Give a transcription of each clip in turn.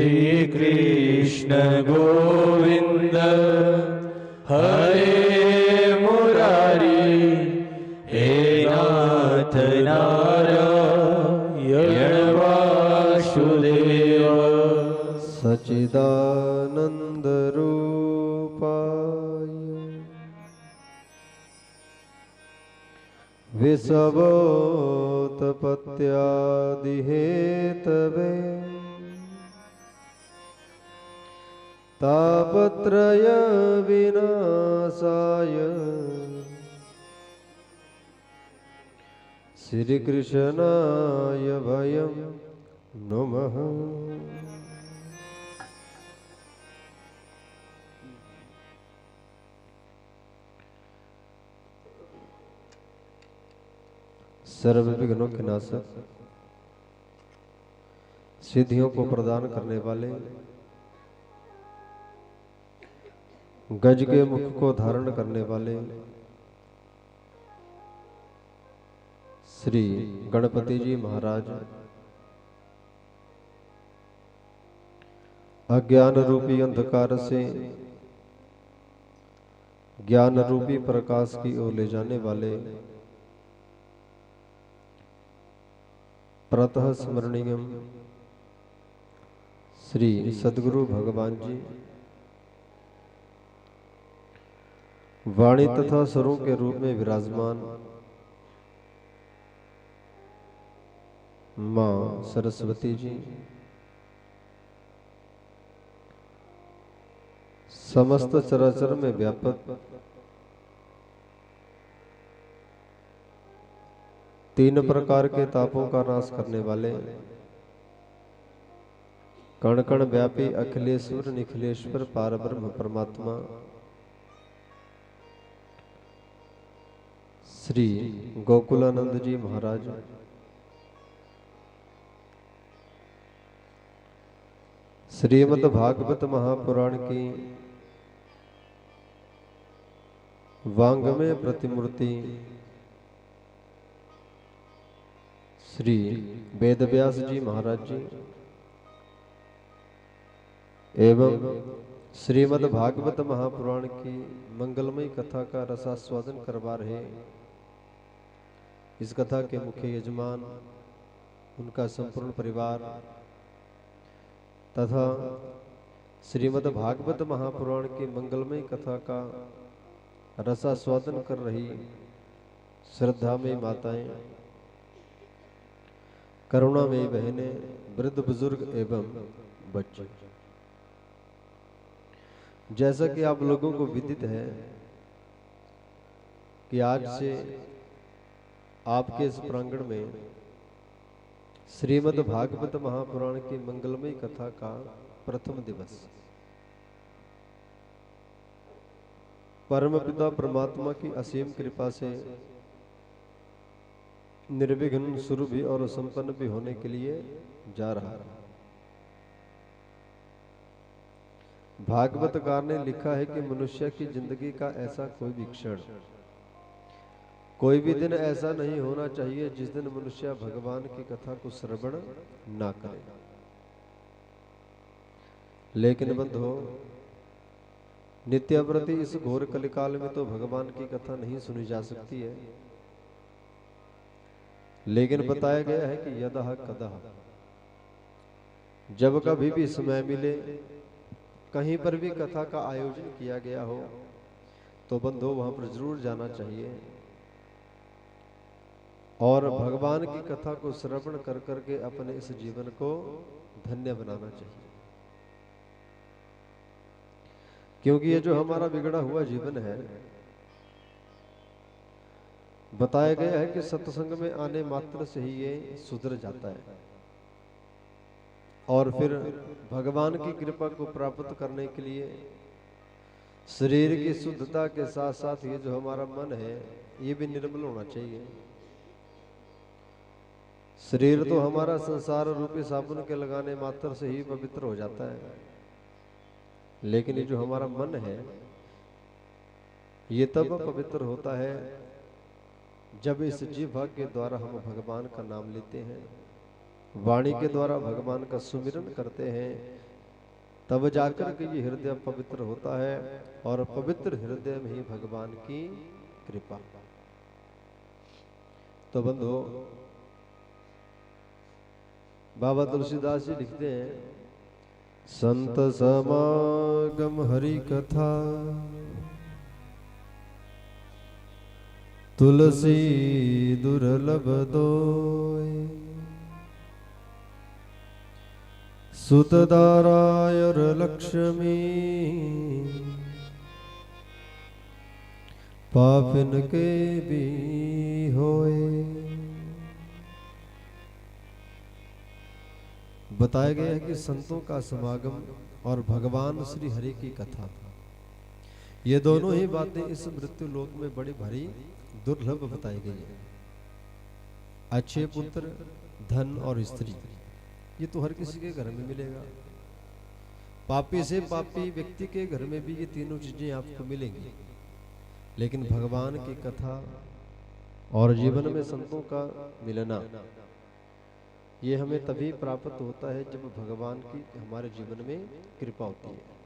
श्री कृष्ण गोविंद हरे मुरारी हे नाथ नारायण वासुदेव सच्चिदानंद रूपाय विषवोत्पत्त्यादिहेतवे तापत्रय विनाशाय श्री कृष्णाय भयं नमः। सर्व विघ्नों के नाशक, सिद्धियों को प्रदान करने वाले, गज के मुख को धारण करने वाले श्री गणपति जी महाराज अज्ञान रूपी अंधकार से ज्ञान रूपी प्रकाश की ओर ले जाने वाले प्रातः स्मरणीय श्री सद्गुरु भगवान जी वाणी तथा स्वरों के रूप में विराजमान मां सरस्वती जी, समस्त चराचर में व्यापक तीन प्रकार के तापों का नाश करने वाले कण कण व्यापी अखिलेश्वर निखिलेश्वर पारब्रह्म परमात्मा श्री गोकुलानंद जी महाराज श्रीमद् भागवत महापुराण की वांगमय प्रतिमूर्ति श्री वेदव्यास जी महाराज जी एवं श्रीमद् भागवत महापुराण की मंगलमय कथा का रसास्वादन करवा रहे इस कथा के मुख्य यजमान, उनका संपूर्ण परिवार तथा श्रीमद् भागवत महापुराण की मंगलमय कथा का रसास्वादन कर रही श्रद्धामयी माताएं, करुणामयी बहनें, वृद्ध बुजुर्ग एवं बच्चे, जैसा कि आप लोगों को विदित है कि आज से आपके इस प्रांगण में श्रीमद् भागवत महापुराण की मंगलमय कथा का प्रथम दिवस परमपिता परमात्मा की असीम कृपा से निर्विघ्न शुरू भी और संपन्न भी होने के लिए जा रहा है। भागवतकार ने लिखा है कि मनुष्य की जिंदगी का ऐसा कोई भी क्षण, कोई भी दिन ऐसा नहीं होना चाहिए जिस दिन मनुष्य भगवान की कथा को श्रवण ना करे। लेकिन बंधुओं, नित्याव्रती इस घोर कलिकाल में तो भगवान की कथा नहीं सुनी जा सकती है, लेकिन बताया गया है कि यदह कदह, जब कभी भी समय मिले, कहीं पर भी कथा का आयोजन किया गया हो तो बंधुओं वहां पर जरूर जाना चाहिए और भगवान की कथा को श्रवण कर करके अपने इस जीवन को धन्य बनाना चाहिए। क्योंकि ये जो हमारा बिगड़ा हुआ जीवन है, बताया गया है कि सत्संग में आने मात्र से ही ये सुधर जाता है और फिर भगवान की कृपा को प्राप्त करने के लिए शरीर की शुद्धता के साथ साथ ये जो हमारा मन है ये भी निर्मल होना चाहिए। शरीर तो हमारा संसार रूपी साबुन के लगाने मात्र से ही पवित्र हो जाता है, लेकिन ये जो हमारा मन है ये तब पवित्र होता है जब इस जीभ के द्वारा हम भगवान का नाम लेते हैं, वाणी के द्वारा भगवान का सुमिरन करते हैं, तब जाकर के ये हृदय पवित्र होता है, और पवित्र हृदय में ही भगवान की कृपा। तो बंधु, बाबा तुलसीदास जी लिखते हैं, संत समागम हरि कथा, तुलसी दुर्लभ दोय, सुतदारायर लक्ष्मी, पापिन के भी होए। बताया गया है कि संतों का समागम और भगवान श्री हरि की कथा, ये दोनों ही बातें इस मृत्यु लोक में बड़ी भारी दुर्लभ बताई गई है। अच्छे पुत्र, धन और स्त्री, ये तो हर किसी के घर में मिलेगा। पापी से पापी व्यक्ति के घर में भी ये तीनों चीजें आपको मिलेंगी। लेकिन भगवान की कथा और जीवन में संतों का मिलना, ये हमें तभी प्राप्त होता है जब भगवान की हमारे जीवन में कृपा होती है।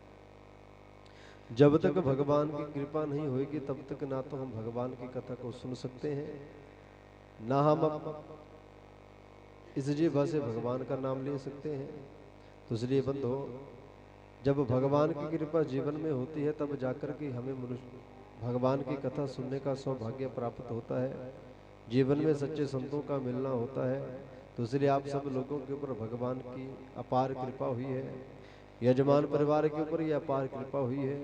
जब तक भगवान की कृपा नहीं होगी तब तक ना तो हम भगवान की कथा को सुन सकते हैं, ना हम इस जीभ से भगवान का नाम ले सकते हैं। तो इसलिए बंधु, जब भगवान की कृपा जीवन में होती है तब जाकर के हमें मनुष्य भगवान की कथा सुनने का सौभाग्य प्राप्त होता है, जीवन में सच्चे संतों का मिलना होता है। तो इसलिए आप सब लोगों के ऊपर भगवान की अपार कृपा हुई है, यजमान परिवार के ऊपर यह अपार कृपा हुई है,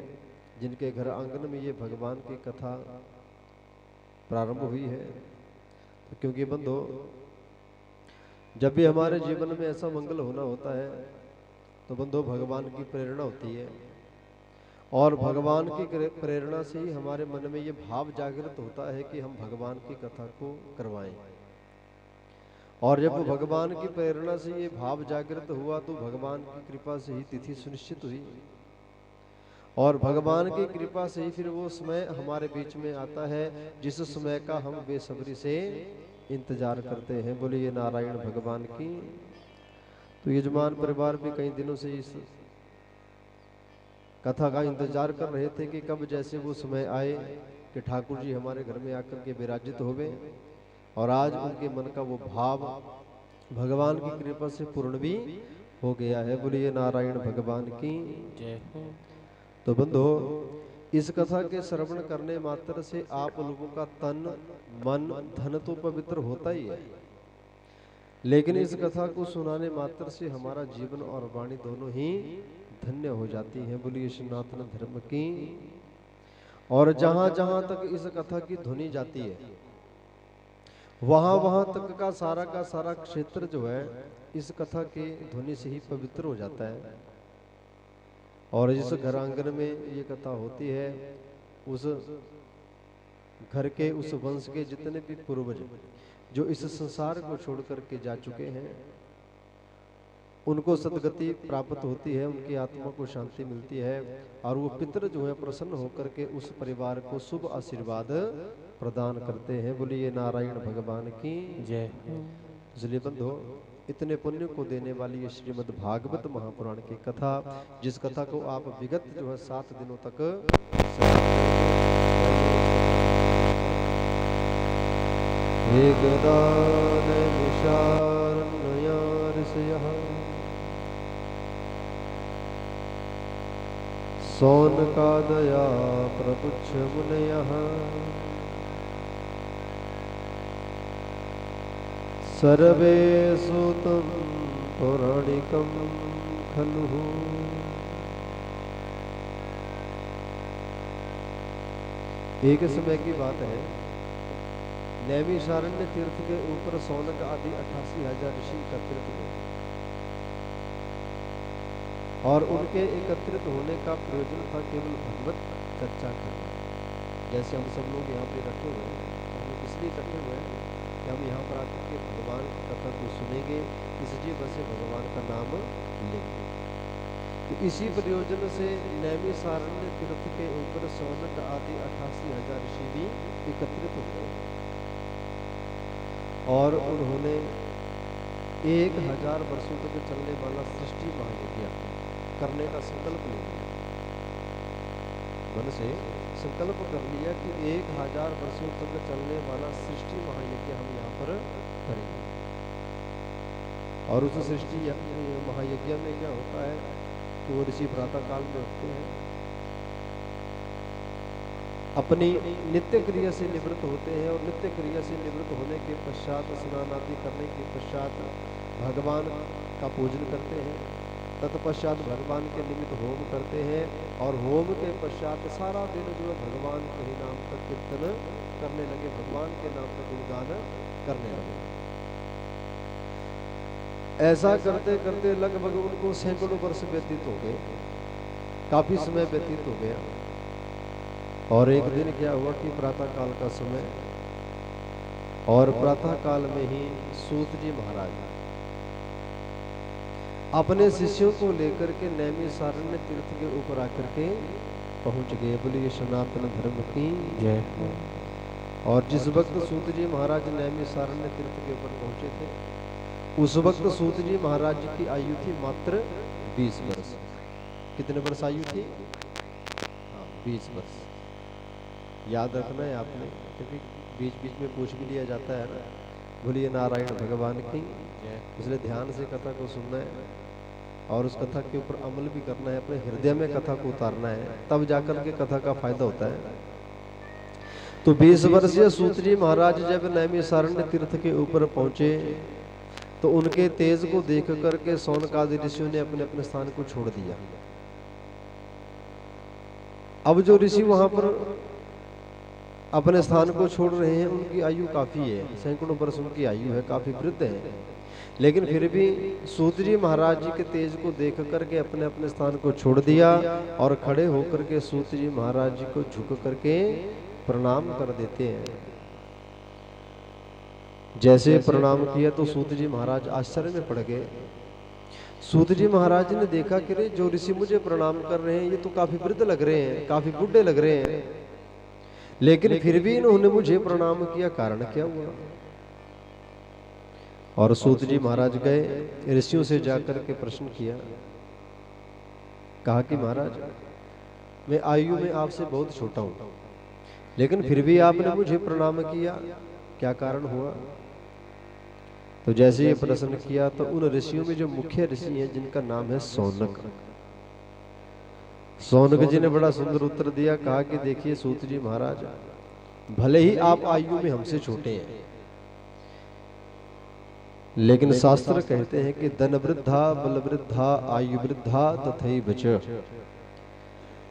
जिनके घर आंगन में ये भगवान की कथा प्रारंभ हुई है। तो क्योंकि बंधु, जब भी हमारे जीवन में ऐसा मंगल होना होता है तो बंधु भगवान की प्रेरणा होती है, और भगवान की प्रेरणा से ही हमारे मन में ये भाव जागृत होता है कि हम भगवान की कथा को करवाएं। और जब भगवान की प्रेरणा से ये भाव जागृत हुआ तो भगवान की कृपा से ही तिथि सुनिश्चित हुई, और भगवान की कृपा से ही फिर वो समय हमारे बीच में आता है जिस समय का हम बेसब्री से इंतजार करते हैं। बोलिए नारायण भगवान की। तो यजमान परिवार भी कई दिनों से इस कथा का इंतजार कर रहे थे कि कब जैसे वो समय आए कि ठाकुर जी हमारे घर में आकर के विराजित होवे, और आज उनके मन का वो भाव भगवान की कृपा से पूर्ण भी हो गया है। बोलिए नारायण भगवान की जय हो। तो बंधु, इस कथा के श्रवण करने मात्र से आप लोगों का तन मन धन तो पवित्र होता ही है, लेकिन इस कथा को सुनाने मात्र से हमारा जीवन और वाणी दोनों ही धन्य हो जाती है। बोलिए सनातन धर्म की। और जहां जहां तक इस कथा की ध्वनि जाती है वहां वहां तक का सारा क्षेत्र जो है इस कथा के ध्वनि से ही पवित्र हो जाता है। और जिस घर आंगन में ये कथा होती है उस घर के उस वंश के जितने भी पूर्वज जो इस संसार को छोड़ करके जा चुके हैं उनको सदगति प्राप्त होती है, उनकी आत्मा को शांति मिलती है, और वो पितर जो है प्रसन्न होकर के उस परिवार को शुभ आशीर्वाद प्रदान करते हैं। बोलिए नारायण भगवान की जय। इसलिए बंधु, इतने पुण्य को देने वाली ये श्रीमद् भागवत महापुराण की कथा, जिस कथा को आप विगत जो है 7 दिनों तक सौन का दया प्रपुच्छ मुनयः सर्वे सुतं पौराणिकं खलु। एक समय की बात है, नैमिषारण्य तीर्थ के ऊपर सौनक आदि 88,000 ऋषि एकत्रित हुए, और उनके एकत्रित होने का प्रयोजन था केवल भगवत चर्चा करना। जैसे हम सब लोग यहाँ पे इकट्ठे हुए हैं, हम इसलिए इकट्ठे हुए हैं कि हम यहाँ पर आकर के भगवान की कथा को सुनेंगे, इसलिए बस भगवान का नाम लेंगे। तो इसी प्रयोजन से नैमिषारण्य तीर्थ के ऊपर सौनक आदि 88,000 ऋषि भी एकत्रित हो गए, और उन्होंने 1000 वर्षों तक चलने वाला सृष्टि महायज्ञ करने का संकल्प ले लिया, मन से संकल्प कर लिया कि 1000 वर्षों तक चलने वाला सृष्टि महायज्ञ हम यहाँ पर करेंगे। और उस सृष्टि महायज्ञ में क्या होता है कि वो ऋषि प्रातः काल में उठते हैं, अपनी नित्य क्रिया से निवृत्त होते हैं, और नित्य क्रिया से निवृत्त होने के पश्चात स्नान आदि करने के पश्चात भगवान का पूजन करते हैं। तत्पश्चात भगवान के निमित्त होम करते हैं, और होम के पश्चात सारा दिन जो भगवान के ही नाम का कीर्तन करने लगे, भगवान के नाम का गुणगान करने लगे। ऐसा करते करते लगभग उनको सैकड़ों वर्ष व्यतीत हो गए, काफी समय व्यतीत हो गया। और एक दिन क्या हुआ कि प्रातः काल का समय, और प्रातः काल में ही सूत जी महाराज अपने शिष्यों को लेकर के नैमिषारण्य तीर्थ के ऊपर आकर के पहुंच गए। बोलिए सनातन धर्म की जय। और जिस वक्त सूत जी महाराज नैमिषारण्य तीर्थ के ऊपर पहुंचे थे, उस वक्त सूत जी महाराज की आयु थी मात्र 20 वर्ष। कितने वर्ष आयु थी? 20 वर्ष। याद रखना है आपने, क्योंकि बीच बीच में पूछ भी लिया जाता है ना। बोलिए नारायण भगवान की, इसलिए ध्यान से कथा को सुनना है और उस कथा के ऊपर अमल भी करना है, अपने हृदय में कथा को उतारना है, तब जाकर के कथा का फायदा होता है। तो 20 वर्षीय सूत जी महाराज जब नैमिषारण्य तीर्थ के ऊपर पहुंचे, तो उनके तेज को देख करके शौनकादि ऋषियों ने अपने अपने स्थान को छोड़ दिया। अब जो ऋषि वहां पर अपने स्थान को छोड़ रहे हैं, उनकी आयु काफी है, सैकड़ों वर्ष उनकी आयु है, काफी वृद्ध है। लेकिन फिर भी सूत जी महाराज जी के तेज को देख करके अपने अपने स्थान को छोड़ दिया, और खड़े होकर के सूत जी महाराज जी को झुक करके प्रणाम कर देते हैं। जैसे प्रणाम किया तो सूत जी महाराज आश्चर्य में पड़ गए। सूत जी महाराज ने देखा कि रे जो ऋषि मुझे प्रणाम कर रहे हैं, ये तो काफी वृद्ध लग रहे हैं, काफी बूढ़े लग रहे हैं, लेकिन फिर भी इन्होंने मुझे प्रणाम किया, कारण क्या हुआ? और सूत जी महाराज गए ऋषियों से जाकर के प्रश्न किया, कहा कि महाराज मैं आयु में आपसे बहुत छोटा हूं, लेकिन फिर भी आपने मुझे प्रणाम किया, क्या कारण हुआ? तो जैसे ये प्रश्न किया तो उन ऋषियों में जो मुख्य ऋषि हैं, जिनका नाम है सौनक, सौनक जी ने बड़ा सुंदर उत्तर दिया। कहा कि देखिए सूत जी महाराज, भले ही आप आयु में हमसे छोटे हैं, लेकिन शास्त्र कहते हैं कि धन वृद्धा बल वृद्धा आयु वृद्धा तथैव च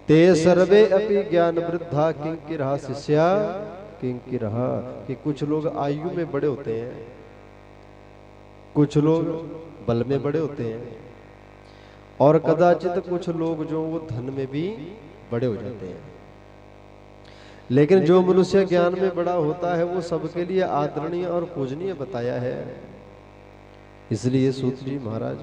ते सर्वे अपि ज्ञान वृद्धा किंकिरः शिष्या किंकिरः। कि कुछ लोग आयु में बड़े होते हैं, कुछ लोग बल में बड़े होते हैं, और कदाचित कुछ लोग जो वो धन में भी बड़े हो जाते हैं। लेकिन जो मनुष्य ज्ञान में बड़ा होता है, वो सबके लिए आदरणीय और पूजनीय बताया है। इसलिए सूत जी महाराज,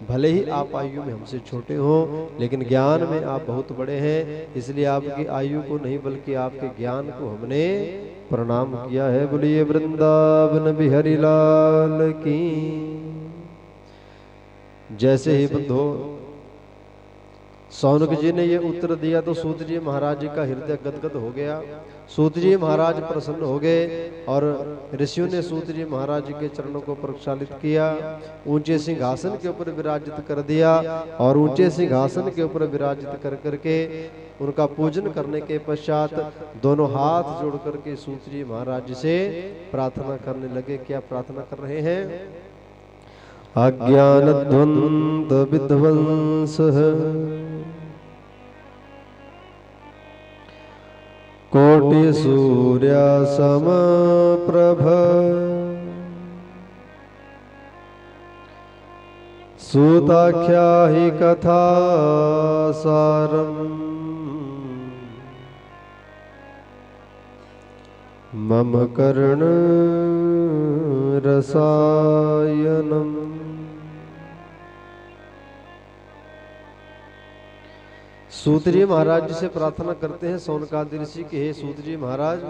भले ही आप आयु में हमसे छोटे हो, लेकिन ज्ञान में आप बहुत बड़े हैं, इसलिए आपकी आयु को नहीं बल्कि आपके ज्ञान को हमने प्रणाम किया है। बोलिए वृंदावन बिहारी लाल की। जैसे ही बंधो सौनक जी ने ये उत्तर दिया तो सूत जी महाराज जी का हृदय गदगद हो गया। सूत जी महाराज प्रसन्न हो गए, और ऋषियों ने सूत जी महाराज जी के चरणों को प्रक्षालित किया, ऊंचे सिंहासन के ऊपर विराजित कर दिया, और ऊंचे सिंहासन के ऊपर विराजित कर करके उनका पूजन करने के पश्चात दोनों हाथ जोड़ करके सूत जी महाराज जी से प्रार्थना करने लगे। क्या प्रार्थना कर रहे हैं? अज्ञान द्वंद विध्वंस कोटि सूर्य समप्रभ सूताख्या हि कथा सारम मम कर्ण रसायनम। सूत जी महाराज जी से प्रार्थना करते हैं सौनकादि ऋषि के, हे सूत जी महाराज,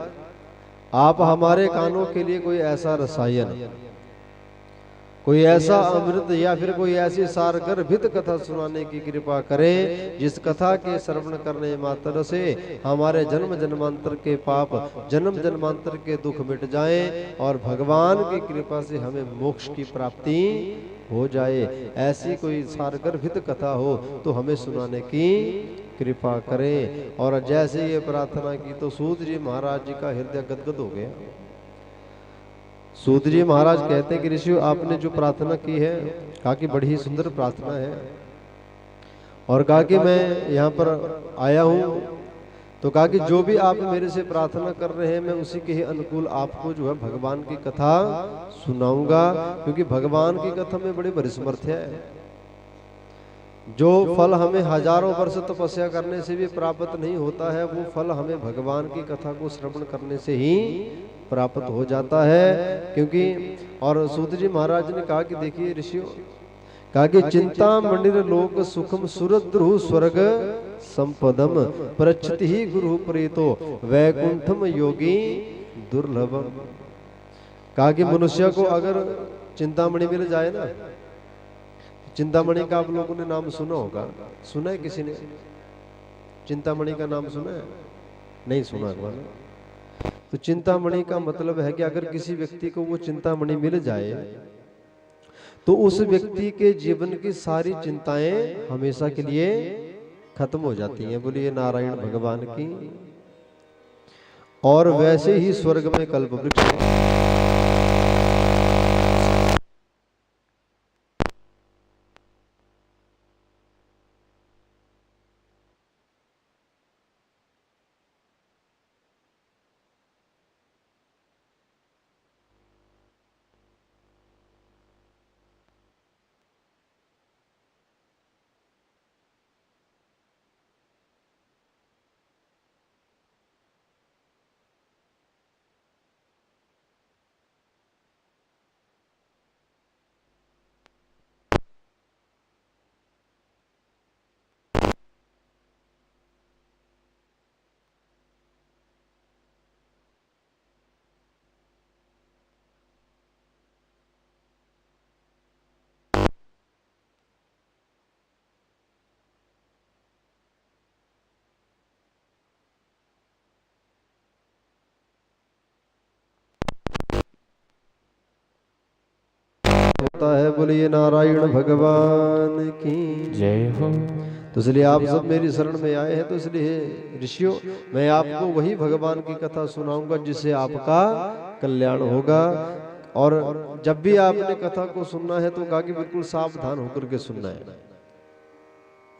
आप हमारे कानों के लिए कोई ऐसा रसायन कोई ऐसा अमृत या फिर कोई ऐसी सारगर्भित कथा सुनाने की कृपा करे जिस कथा के श्रवण करने मात्र से हमारे जन्म जन्मांतर के पाप, जन्म जन्मांतर के दुख मिट जाएं और भगवान की कृपा से हमें मोक्ष की प्राप्ति हो जाए। ऐसी कोई सारगर्भित कथा हो तो हमें सुनाने की कृपा करें। और जैसे ये प्रार्थना की तो सूत जी महाराज जी का हृदय गदगद हो गया। सूत जी महाराज कहते हैं कि ऋषियों आपने जो प्रार्थना की है, कहा कि बड़ी ही सुंदर प्रार्थना है, और कहा कि मैं यहाँ पर आया हूँ तो कहा कि जो भी आप मेरे से प्रार्थना कर रहे हैं मैं उसी के ही अनुकूल आपको जो है भगवान की कथा सुनाऊंगा, क्योंकि भगवान की कथा में बड़ी बड़ी समर्थ है। जो फल हमें हजारों वर्ष तपस्या करने से भी प्राप्त नहीं होता है, वो फल हमें भगवान की कथा को श्रवण करने से ही प्राप्त हो जाता है। क्योंकि और सूत जी महाराज ने कहा कि देखिए ऋषियों, कहा कि चिंता मंडिर लोक सुखम सुरद्रुह स्वर्ग संपदम प्रच्छति ही गुरु प्रीतो वैकुंठम योगी दुर्लभम। कहा कि मनुष्य को अगर चिंतामणि मिल जाए ना, चिंतामणि का आप लोगों ने नाम सुना होगा, सुना है किसी ने? चिंतामणि का नाम सुना है? नहीं सुना होगा ना। तो चिंतामणि का मतलब है कि अगर किसी व्यक्ति को वो चिंतामणि मिल जाए तो उस व्यक्ति के जीवन की सारी चिंताएं हमेशा के लिए खत्म हो जाती हैं। बोलिए नारायण भगवान की। और वैसे ही स्वर्ग में कल्प वृक्ष होता है। बोलिए नारायण भगवान की जय हो। तो इसलिए आप सब मेरी शरण में आए हैं, तो इसलिए ऋषियों मैं आपको वही भगवान की कथा सुनाऊंगा जिससे आपका कल्याण होगा। और जब भी आपने कथा को सुनना है तो कहा कि बिल्कुल सावधान होकर के सुनना है।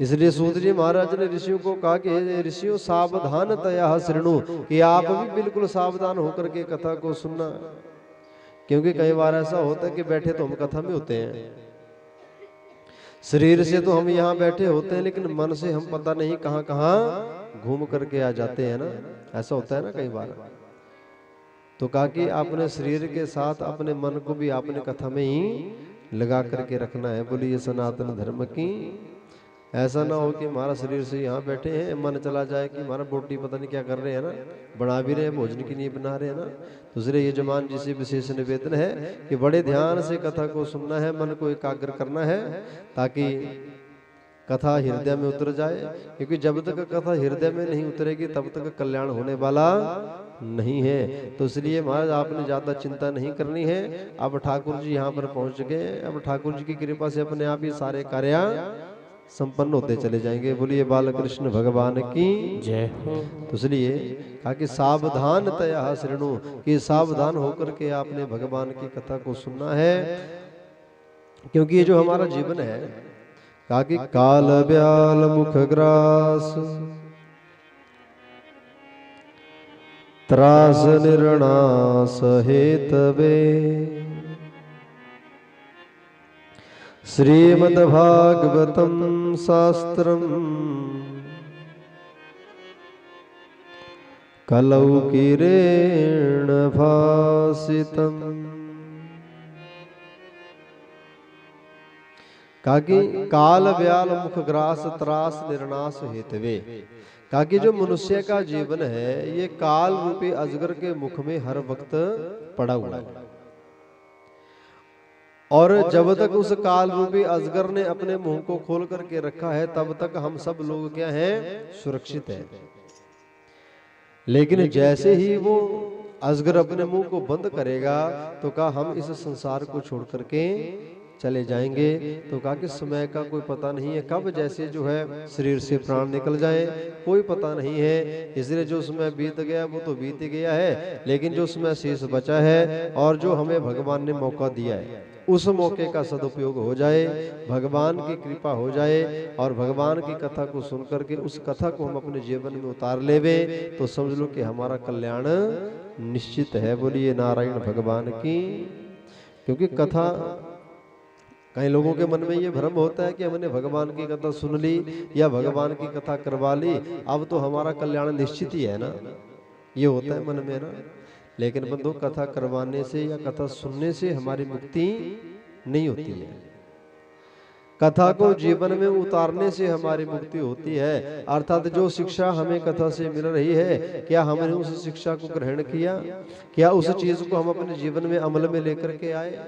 इसलिए सूत जी महाराज ने ऋषियों को कहा कि ऋषियों सावधान तया शृणु, कि आप भी बिल्कुल सावधान होकर के कथा को सुनना। क्योंकि कई बार ऐसा होता है कि बैठे तो हम कथा में होते हैं, शरीर से तो हम यहाँ बैठे होते हैं, लेकिन मन से हम पता नहीं कहाँ कहाँ घूम करके आ जाते हैं ना। ऐसा होता है ना कई बार। तो कहा कि अपने शरीर के साथ अपने मन को भी आपने कथा में ही लगा करके रखना है। बोलिए सनातन धर्म की। ऐसा ना हो कि हमारा शरीर से यहाँ बैठे हैं, मन चला जाए कि हमारा बोटी पता नहीं क्या कर रहे हैं ना, बना भी रहे हैं, भोजन की नहीं बना रहे हैं ना। दूसरे ये जमान जी से विशेष निवेदन है कि बड़े ध्यान से कथा को सुनना है, मन को एकाग्र करना है ताकि कथा हृदय में उतर जाए। क्योंकि जब तक कथा हृदय में नहीं उतरेगी तब तक कल्याण होने वाला नहीं है। तो इसलिए महाराज आपने ज्यादा चिंता नहीं करनी है। अब ठाकुर जी यहाँ पर पहुंच गए, अब ठाकुर जी की कृपा से अपने आप ही सारे कार्य संपन्न होते चले जाएंगे। बोलिए बालकृष्ण भगवान की जय हो। तो इसलिए कहा कि सावधान तया शृणु, कि सावधान होकर के आपने भगवान की कथा को सुनना है। क्योंकि ये जो हमारा जीवन है, कहा कि काल ब्याल मुख ग्रास त्रास निर्णास हेतवे श्रीमद्भागवतम शास्त्रम कलौकिरेण भासितम। कहा कि काल व्याल मुख ग्रास त्रास निर्णास हेतवे। कहा कि जो मनुष्य का जीवन है ये काल रूपी अजगर के मुख में हर वक्त पड़ा हुआ है। और जब तक उस काल रूपी अजगर ने अपने मुंह को खोल करके रखा है तब तक हम सब लोग क्या हैं, सुरक्षित हैं। लेकिन जैसे ही वो अजगर अपने मुंह को बंद करेगा तो कहा हम इस संसार को छोड़ करके चले जाएंगे। तो कहा कि समय का कोई पता नहीं है, कब जैसे जो है शरीर से प्राण निकल जाए कोई पता नहीं है। इसलिए जो समय बीत गया वो तो बीत गया है, लेकिन जो समय शेष बचा है और जो हमें भगवान ने मौका दिया है उस मौके का सदुपयोग हो जाए, भगवान की कृपा हो जाए और भगवान की कथा को सुन करके उस कथा को हम अपने जीवन में उतार लेवे तो समझ लो कि हमारा कल्याण निश्चित है। बोलिए नारायण भगवान की। क्योंकि कथा, कई लोगों के मन में ये भ्रम होता है कि हमने भगवान की कथा सुन ली या भगवान की कथा करवा ली, अब तो हमारा कल्याण निश्चित ही है ना, ये होता है मन में ना। लेकिन बंधु, कथा करवाने से या कथा सुनने से हमारी मुक्ति नहीं होती है, कथा को जीवन में उतारने से हमारी मुक्ति होती है। अर्थात जो शिक्षा हमें कथा से मिल रही है, क्या हमने उस शिक्षा को ग्रहण किया, क्या उस चीज को हम अपने जीवन में अमल में लेकर के आए।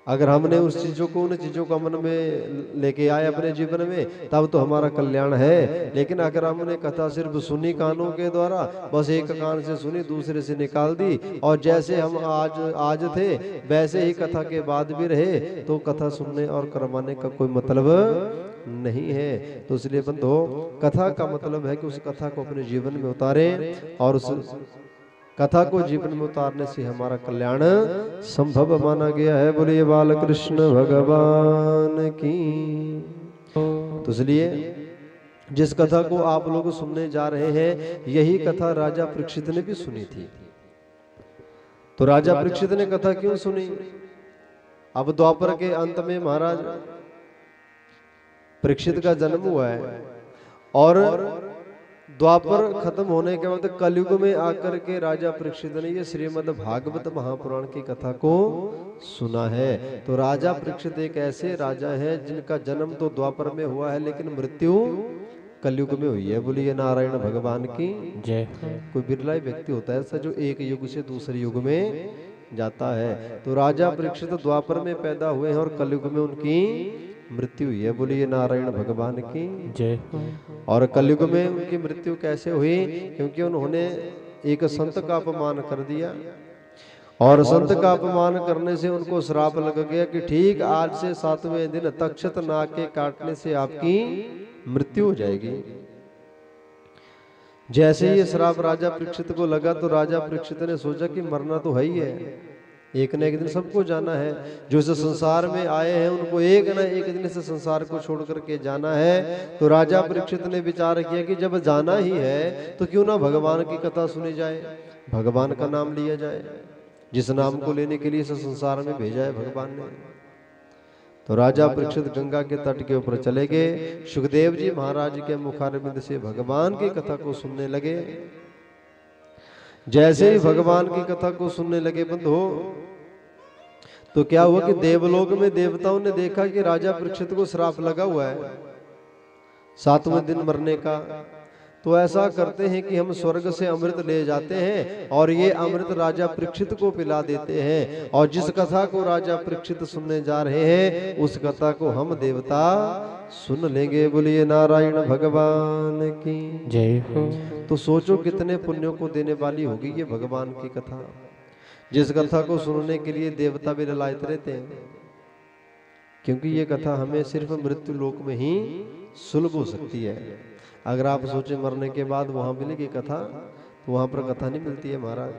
अगर हमने उस चीजों को, उन चीजों को अमल में लेके आए अपने जीवन में, तब तो हमारा कल्याण है। लेकिन अगर हमने कथा सिर्फ सुनी कानों के द्वारा, बस एक कान से सुनी दूसरे से निकाल दी और जैसे हम आज थे वैसे ही कथा के बाद भी रहे, तो कथा सुनने और करवाने का कोई मतलब नहीं है। तो इसलिए बंधो, कथा का मतलब है कि उस कथा को अपने जीवन में उतारें और उस कथा को जीवन में उतारने से हमारा कल्याण संभव माना गया है। बोलिए बाल कृष्ण भगवान की। तो इसलिए जिस कथा को आप लोग सुनने जा रहे हैं, यही कथा राजा परीक्षित ने भी सुनी थी। तो राजा परीक्षित ने कथा क्यों सुनी? अब द्वापर के अंत में महाराज परीक्षित का जन्म हुआ है और द्वापर खत्म होने के बाद कलयुग में आकर के राजा परीक्षित ने ये श्रीमद् भागवत महापुराण की कथा को सुना है। तो राजा परीक्षित एक ऐसे राजा है जिनका जन्म तो द्वापर में हुआ है लेकिन मृत्यु कलयुग में हुई है। बोलिए नारायण भगवान की जय। कोई बिरला व्यक्ति होता है ऐसा जो एक युग से दूसरे युग में जाता है। तो राजा परीक्षित द्वापर में पैदा हुए हैं और कलयुग में उनकी मृत्यु हुई है। बोलिए नारायण भगवान की जय। और कलयुग में उनकी मृत्यु कैसे हुई? क्योंकि उन्होंने एक संत का अपमान कर दिया और संत का अपमान करने से उनको श्राप लग गया कि ठीक आज से 7वें दिन तक्षत नाग के काटने से आपकी मृत्यु हो जाएगी। जैसे ये श्राप राजा परीक्षित को लगा तो राजा परीक्षित ने सोचा कि मरना तो है ही है, एक न एक दिन सबको जाना है। जो इस संसार में आए हैं उनको एक न एक दिन इस संसार को छोड़ करके जाना है। तो राजा परीक्षित ने विचार किया कि जब जाना ही है तो क्यों ना भगवान की कथा सुनी जाए, भगवान का नाम लिया जाए, जिस नाम को लेने के लिए इस संसार में भेजा है भगवान ने। तो राजा परीक्षित गंगा के तट के ऊपर चले गए। सुखदेव जी महाराज के मुखारबिंद से भगवान की कथा को सुनने लगे। जैसे ही भगवान की कथा को सुनने लगे बंधु, तो क्या हुआ कि देवलोक में देवताओं ने देखा कि राजा परीक्षित को श्राप लगा हुआ है 7वें दिन मरने का। तो ऐसा करते हैं कि हम स्वर्ग से अमृत ले जाते हैं और ये अमृत राजा परीक्षित को पिला देते हैं, और जिस कथा को राजा परीक्षित सुनने जा रहे हैं उस कथा को हम देवता सुन लेंगे। बोलिए नारायण भगवान की जय हो। तो सोचो कितने पुण्यों को देने वाली होगी ये भगवान की कथा, जिस कथा को सुनने के लिए देवता भी ललायत रहते हैं। क्योंकि ये कथा हमें सिर्फ मृत्यु लोक में ही सुलभ हो सकती है। अगर आप सोचे मरने के बाद वहां मिलेगी कथा, तो वहां पर कथा नहीं मिलती है महाराज।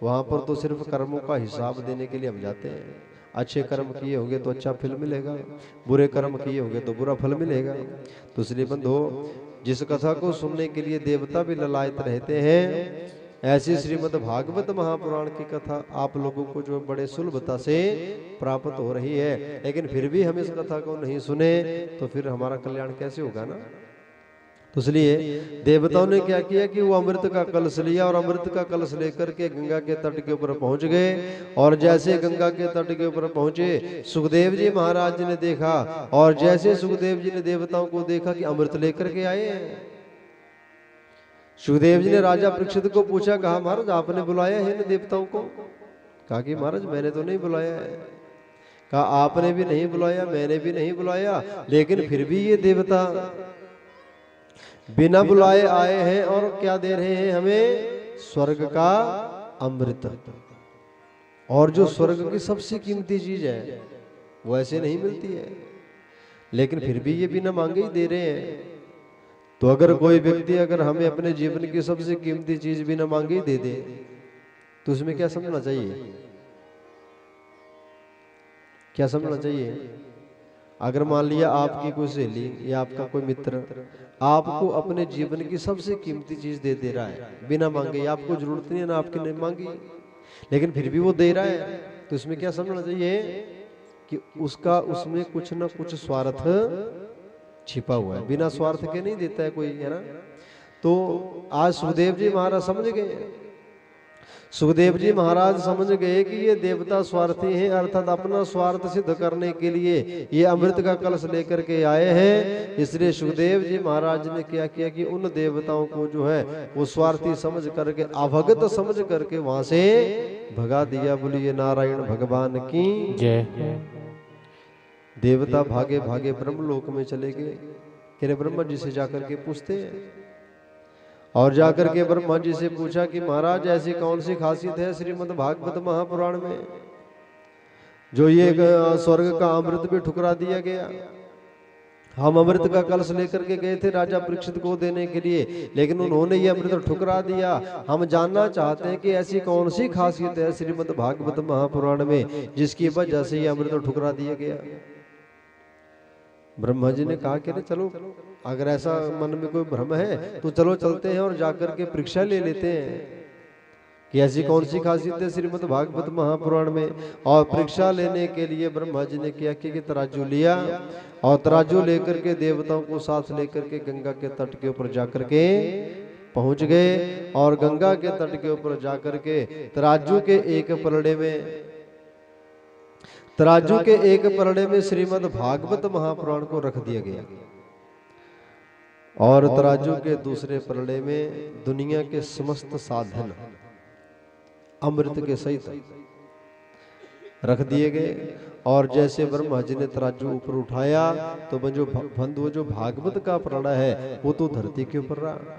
वहां पर तो सिर्फ कर्मों का हिसाब देने के लिए हम जाते हैं। अच्छे कर्म किए होंगे तो अच्छा फल मिलेगा, बुरे कर्म किए होंगे तो बुरा फल मिलेगा। तो इसलिए बंधो, जिस कथा को सुनने के लिए देवता भी ललायत रहते हैं, ऐसी श्रीमद् भागवत महापुराण की कथा आप लोगों को जो बड़े सुलभता से प्राप्त हो रही है, लेकिन फिर भी हम इस कथा को नहीं सुने तो फिर हमारा कल्याण कैसे होगा ना। तो इसलिए देवताओं ने क्या किया कि वो अमृत का कलश लिया और अमृत का कलश लेकर के गंगा के तट के ऊपर पहुंच गए। और जैसे गंगा के तट के ऊपर पहुंचे, सुखदेव जी महाराज जी ने देखा, और जैसे सुखदेव जी ने देवताओं को देखा कि अमृत लेकर के आए हैं, सुखदेव जी ने राजा परीक्षित को पूछा, कहा महाराज आपने बुलाया है इन देवताओं को? कहा कि महाराज मैंने तो नहीं बुलाया है। कहा आपने भी नहीं बुलाया, मैंने भी नहीं बुलाया, लेकिन फिर भी ये देवता बिना बुलाए आए हैं और क्या दे रहे हैं हमें? स्वर्ग का अमृत। और जो स्वर्ग की सबसे कीमती चीज है वो ऐसे नहीं मिलती है, लेकिन फिर भी ये बिना मांगे ही दे रहे हैं। तो अगर कोई व्यक्ति अगर हमें अपने जीवन की सबसे कीमती चीज बिना मांगे ही दे दे तो उसमें क्या समझना चाहिए? क्या समझना चाहिए? अगर मान लिया आपकी कोई सहेली या आपका कोई मित्र आपको अपने जीवन की सबसे कीमती चीज दे रहा है बिना मांगे, आपको जरूरत नहीं है ना आपकी नहीं मांगी, लेकिन फिर भी वो दे रहा है, तो इसमें क्या समझना चाहिए कि उसका उसमें कुछ ना कुछ स्वार्थ छिपा हुआ है। बिना स्वार्थ के नहीं देता है कोई, है ना। तो आज सुखदेव जी महाराज समझ गए, सुखदेव जी महाराज समझ गए कि ये देवता स्वार्थी हैं, अर्थात अपना स्वार्थ सिद्ध करने के लिए ये अमृत का कलश लेकर के आए हैं। इसलिए सुखदेव जी महाराज ने क्या किया कि उन देवताओं को जो है वो स्वार्थी समझ करके, अभगत समझ करके वहां से भगा दिया। बोलिए नारायण भगवान की जय। देवता भागे भागे ब्रह्मलोक में चले गए। कि ब्रह्मा जी से जाकर के पूछते हैं, और जाकर के ब्रह्मा जी से पूछा कि महाराज ऐसी कौन सी खासियत है श्रीमद् भागवत महापुराण में जो ये स्वर्ग का अमृत भी ठुकरा दिया गया। हम अमृत का कलश लेकर के गए थे राजा परीक्षित को देने के लिए, लेकिन उन्होंने ये अमृत ठुकरा दिया। हम जानना चाहते हैं कि ऐसी कौन सी खासियत है श्रीमद् भागवत महापुराण में जिसकी वजह से ये अमृत ठुकरा दिया गया। ब्रह्मा जी ने कहा कि चलो अगर ऐसा मन में कोई भ्रम है तो चलो चलते हैं और जाकर के परीक्षा ले लेते हैं कि ऐसी कौन सी खासियत है श्रीमद् भागवत महापुराण में। और परीक्षा लेने के लिए ब्रह्मा जी ने क्या किया कि तराजू लिया, और तराजू लेकर के देवताओं को साथ लेकर के गंगा के तट के ऊपर जाकर के पहुंच गए। और गंगा के तट के ऊपर जाकर के तराजू के एक पलड़े में, तराजू के एक पलड़े में श्रीमद् भागवत महापुराण को रख दिया गया, और तराजू के दूसरे पलड़े में दुनिया के समस्त साधन अमृत के सहित रख दिए गए। और जैसे ब्रह्मा जी ने तराजू ऊपर उठाया तो वो जो भागवत का पलड़ा है वो तो धरती के ऊपर रहा,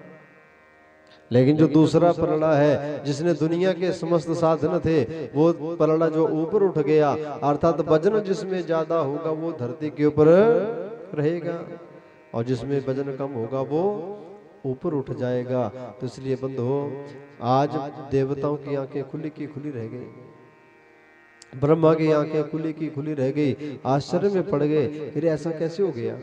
लेकिन जो दूसरा पलड़ा है जिसने दुनिया के समस्त साधन थे वो पलड़ा जो ऊपर उठ गया, अर्थात वजन जिसमें ज्यादा होगा वो धरती के ऊपर रहेगा, और जिसमें वजन कम होगा वो ऊपर उठ जाएगा। तो इसलिए बंधुओं आज देवताओं की आंखें खुली की खुली रह गई, ब्रह्मा की आंखें खुली की खुली रह गई, आश्चर्य में पड़ गए फिर ऐसा कैसे हो गया।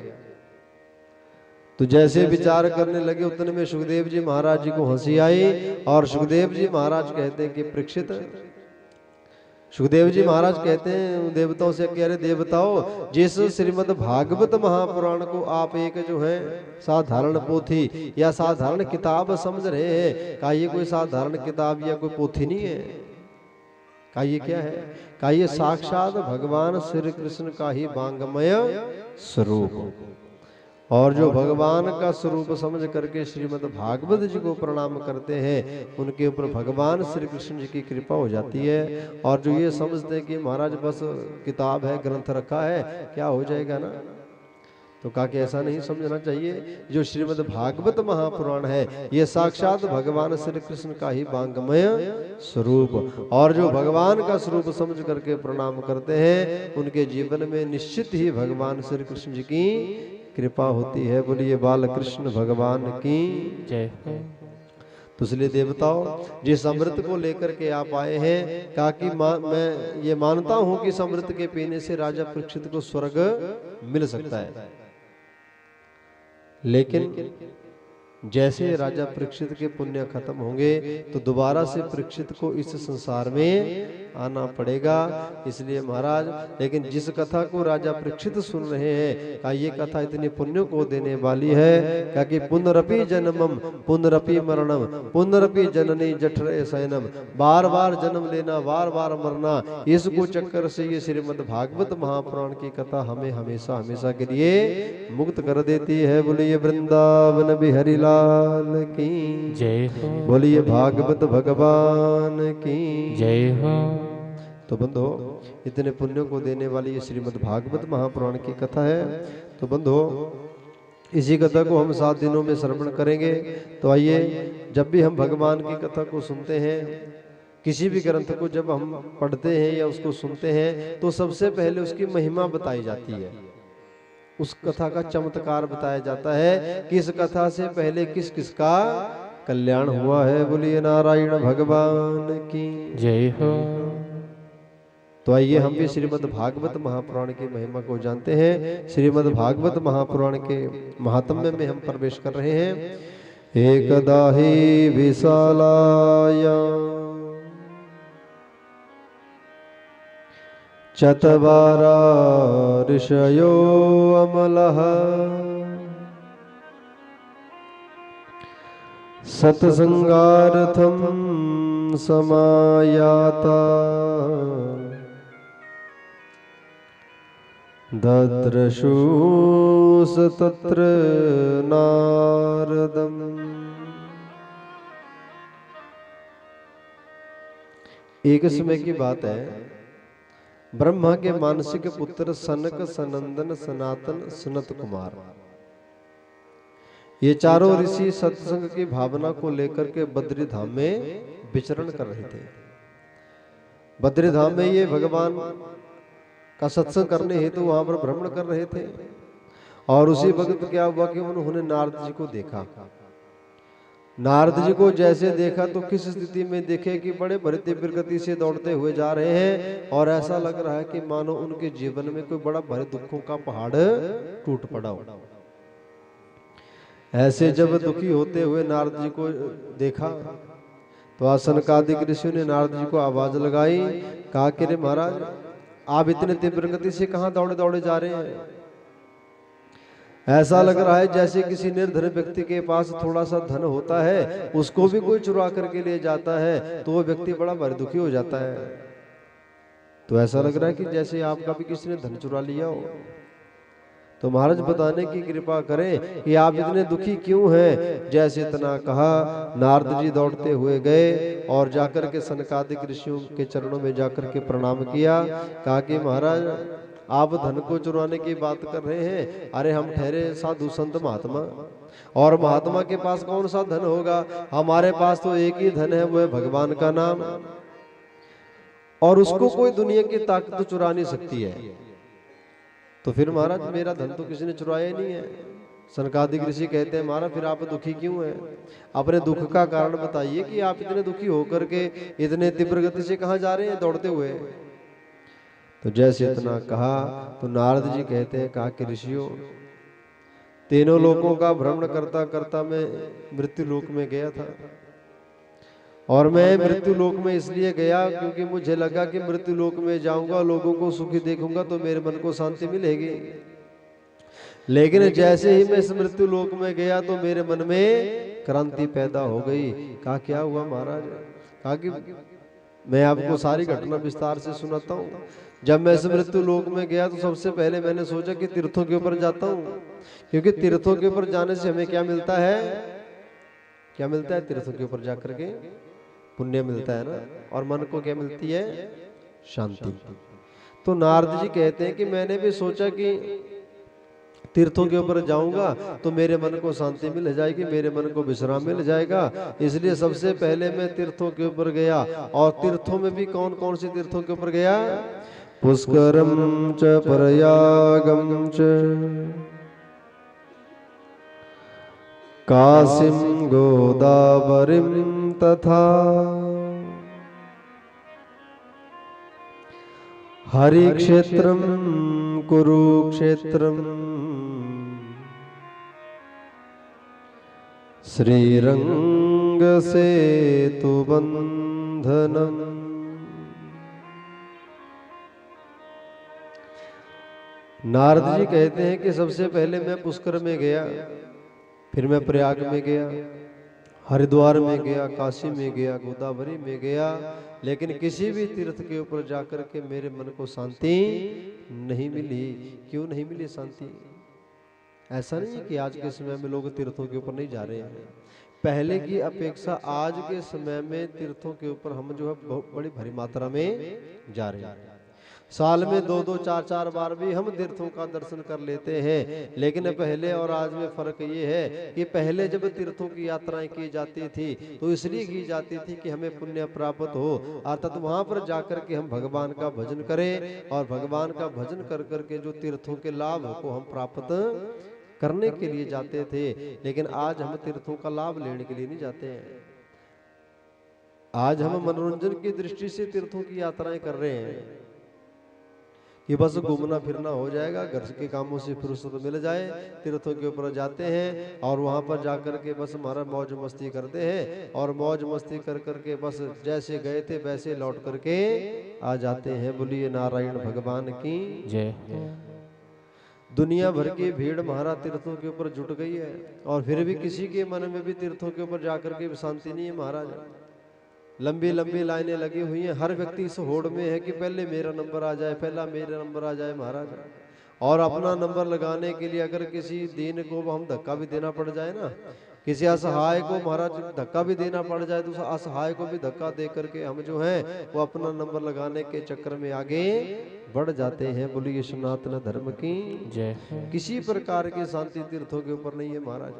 तो जैसे विचार करने लगे उतने में सुखदेव जी महाराज जी को हंसी आई, और सुखदेव जी महाराज कहते हैं कि परीक्षित, सुखदेव जी महाराज कहते हैं देवताओं से कि अरे देवताओं, जिस श्रीमद् भागवत महापुराण को आप एक जो है साधारण पोथी या साधारण किताब समझ रहे हैं, का ये कोई साधारण किताब या कोई पोथी नहीं है, का ये क्या है, का ये साक्षात भगवान श्री कृष्ण का ही वांगमय स्वरूप। और जो भगवान का स्वरूप समझ करके श्रीमद् भागवत जी को प्रणाम करते हैं उनके ऊपर भगवान श्री कृष्ण जी की कृपा हो जाती है। और जो ये समझते हैं कि महाराज बस किताब है, ग्रंथ रखा है, क्या हो जाएगा ना, तो कहा कि ऐसा नहीं समझना चाहिए। जो श्रीमद् भागवत महापुराण है ये साक्षात भगवान श्री कृष्ण का ही वांगमय स्वरूप, और जो भगवान का स्वरूप समझ करके प्रणाम करते हैं उनके जीवन में निश्चित ही भगवान श्री कृष्ण जी की कृपा होती है। बोलिए बाल कृष्ण भगवान की जय। तो इसलिए देवताओं जिस अमृत को लेकर के आप आए हैं, कहा कि मैं ये मानता हूं कि इस अमृत के पीने से राजा परीक्षित को स्वर्ग मिल सकता है, लेकिन जैसे राजा परीक्षित के पुण्य खत्म होंगे तो दोबारा से परीक्षित को इस संसार में आना पड़ेगा। इसलिए महाराज, लेकिन जिस कथा को राजा परीक्षित सुन रहे हैं का ये कथा इतनी पुण्य को देने वाली है, क्या कि पुनरपि जन्मम पुनरपि मरणम पुनरपि जननी जठरे शयनम, बार बार जन्म लेना, बार बार मरना, इसको चक्कर से ये श्रीमद् भागवत महापुराण की कथा हमें हमेशा हमेशा के लिए मुक्त कर देती है। बोलिए वृंदावन बिहारी लाल की जय हो। बोलिए भागवत भगवान की जय हो। तो बंधो इतने पुण्यों को देने वाली ये श्रीमद् भागवत महापुराण की कथा है। तो बंधो इसी कथा को हम 7 दिनों में श्रवण करेंगे। तो आइए, जब भी हम भगवान की कथा को सुनते हैं, किसी भी ग्रंथ को जब हम पढ़ते हैं या उसको सुनते हैं, तो सबसे पहले उसकी महिमा बताई जाती है, उस कथा का चमत्कार बताया जाता है कि इस कथा से पहले किस किस का कल्याण हुआ है। बोलिए नारायण भगवान की जय हो। तो आइए हम भी श्रीमद् भागवत महापुराण की महिमा को जानते हैं। श्रीमद् भागवत महापुराण के महात्म्य में हम प्रवेश कर रहे हैं। एकदा हि विशालायां चत्वारा ऋषयो अमलः सत्संगार्थं समायाता दद्रशुस तत्र नारदम्। एक समय की बात है, ब्रह्मा के मानसिक पुत्र सनक, सनंदन, सनातन, सनत कुमार, ये चारों ऋषि सत्संग की भावना को लेकर के बद्री धाम में विचरण कर रहे थे। बद्री धाम में ये भगवान का सत्संग करने हेतु वहां पर भ्रमण कर रहे थे। और उसी वक्त क्या हुआ कि उन्होंने नारद जी को देखा। नारद जी को जैसे देखा तो किस स्थिति में देखे कि बड़े बड़े तीव्र गति से दौड़ते हुए जा रहे हैं, और ऐसा लग रहा है कि मानो उनके जीवन में कोई बड़ा भारी दुखों का पहाड़ टूट पड़ा हो। ऐसे जब दुखी होते हुए नारद जी को देखा तो आसनकादिक ऋषियों ने नारद जी को आवाज लगाई, कहा कि रे महाराज, आप इतने तीव्र गति से कहां दौड़े दौड़े जा रहे हैं? ऐसा लग रहा है जैसे किसी निर्धन व्यक्ति के पास थोड़ा सा धन होता है, उसको भी कोई चुरा करके ले जाता है तो वो व्यक्ति बड़ा भारी दुखी हो जाता है। तो ऐसा लग रहा है कि जैसे आपका भी किसी ने धन चुरा लिया हो। तो महाराज बताने की कृपा करें कि आप इतने दुखी क्यों हैं। जैसे इतना कहा, नारद जी दौड़ते हुए गए और जाकर के सनकादिक ऋषियों के चरणों में जाकर के प्रणाम किया। कहा कि महाराज, आप धन को चुराने की बात कर रहे हैं, अरे हम ठहरे साधु संत महात्मा, और महात्मा के पास कौन सा धन होगा? हमारे पास तो एक ही धन है, वो है भगवान का नाम, और उसको कोई दुनिया की ताकत तो चुरा नहीं सकती है। तो फिर महाराज, मेरा धन तो किसी ने चुराया ही नहीं है। सनकादिक ऋषि कहते हैं, महाराज फिर आप दुखी क्यों हैं? अपने दुख का कारण बताइए कि आप इतने दुखी होकर के इतने तीव्र गति से कहां जा रहे हैं दौड़ते हुए? तो जैसे इतना कहा तो नारद जी कहते हैं, कहा कि ऋषियों, तीनों लोकों का भ्रमण करता करता मैं मृत्यु लोक में गया था। और मैं मृत्यु लोक में इसलिए गया क्योंकि मुझे लगा कि मृत्यु लोक में जाऊंगा, लोगों को सुखी देखूंगा तो मेरे मन को शांति मिलेगी। लेकिन जैसे ही मैं इस मृत्यु लोक में गया तो मेरे मन में क्रांति पैदा हो गई। कहा क्या हुआ महाराज? कहा कि मैं आपको सारी घटना विस्तार से सुनाता हूँ। जब मैं इस मृत्यु लोक में गया तो सबसे पहले मैंने सोचा कि तीर्थों के ऊपर जाता हूँ, क्योंकि तीर्थों के ऊपर जाने से हमें क्या मिलता है? क्या मिलता है? तीर्थों के ऊपर जाकर के पुण्य मिलता है ना, और मन को क्या मिलती है? शांति। तो नारद जी कहते हैं कि मैंने भी सोचा कि तीर्थों के ऊपर जाऊंगा तो मेरे मन को शांति मिल जाएगी, मेरे मन को विश्राम मिल जाएगा, इसलिए सबसे पहले मैं तीर्थों के ऊपर गया। और तीर्थों में भी कौन कौन से तीर्थों के ऊपर गया? पुष्करम च प्रयागम च काशीं गोदावरीं तथा हरिक्षेत्रं कुरुक्षेत्रं श्रीरंग सेतु बंधनम। नारद जी कहते हैं कि सबसे पहले मैं पुष्कर में गया, फिर मैं प्रयाग में गया, हरिद्वार में गया, काशी में गया, गोदावरी में गया, लेकिन किसी भी तीर्थ के ऊपर जाकर के मेरे मन को शांति नहीं मिली। क्यों नहीं मिली शांति? ऐसा नहीं है कि आज के समय में लोग तीर्थों के ऊपर नहीं जा रहे हैं, पहले की अपेक्षा आज के समय में तीर्थों के ऊपर हम जो है बहुत बड़ी भारी मात्रा में जा रहे हैं। साल में 2-2 4-4 बार भी हम तीर्थों का दर्शन कर लेते हैं, लेकिन पहले और आज में फर्क ये है कि पहले जब तीर्थों की यात्राएं की जाती थी तो इसलिए की जाती थी कि हमें पुण्य प्राप्त हो, अर्थात वहां पर जाकर के हम भगवान का भजन करें और भगवान का भजन कर करके जो तीर्थों के लाभ को हम प्राप्त करने के लिए जाते थे। लेकिन आज हम तीर्थों का लाभ लेने के लिए नहीं जाते हैं। आज हम मनोरंजन की दृष्टि से तीर्थों की यात्राएं कर रहे हैं कि बस घूमना फिरना हो जाएगा, घर के कामों से फुर्सत मिल जाए, तीर्थों के ऊपर जाते हैं और वहां पर जाकर के बस हमारा मौज मस्ती करते हैं और मौज मस्ती कर करके बस जैसे गए थे वैसे लौट करके आ जाते हैं। बोलिए नारायण भगवान की जय। दुनिया भर की भीड़ महाराज तीर्थों के ऊपर जुट गई है और फिर भी किसी के मन में भी तीर्थों के ऊपर जाकर के शांति नहीं है महाराज। लंबी लंबी लाइनें लगी हुई हैं, हर व्यक्ति इस होड़ में है कि पहले मेरा नंबर आ जाए, पहला मेरा नंबर आ जाए महाराज। और अपना नंबर लगाने के लिए अगर किसी दीन को हम धक्का भी देना पड़ जाए ना, किसी असहाय को महाराज धक्का भी देना पड़ जाए तो उस असहाय को भी धक्का दे करके हम जो है वो अपना नंबर लगाने के चक्कर में आगे बढ़ जाते हैं। बोलिए सनातन धर्म की जय। किसी प्रकार की शांति तीर्थों के ऊपर नहीं है महाराज।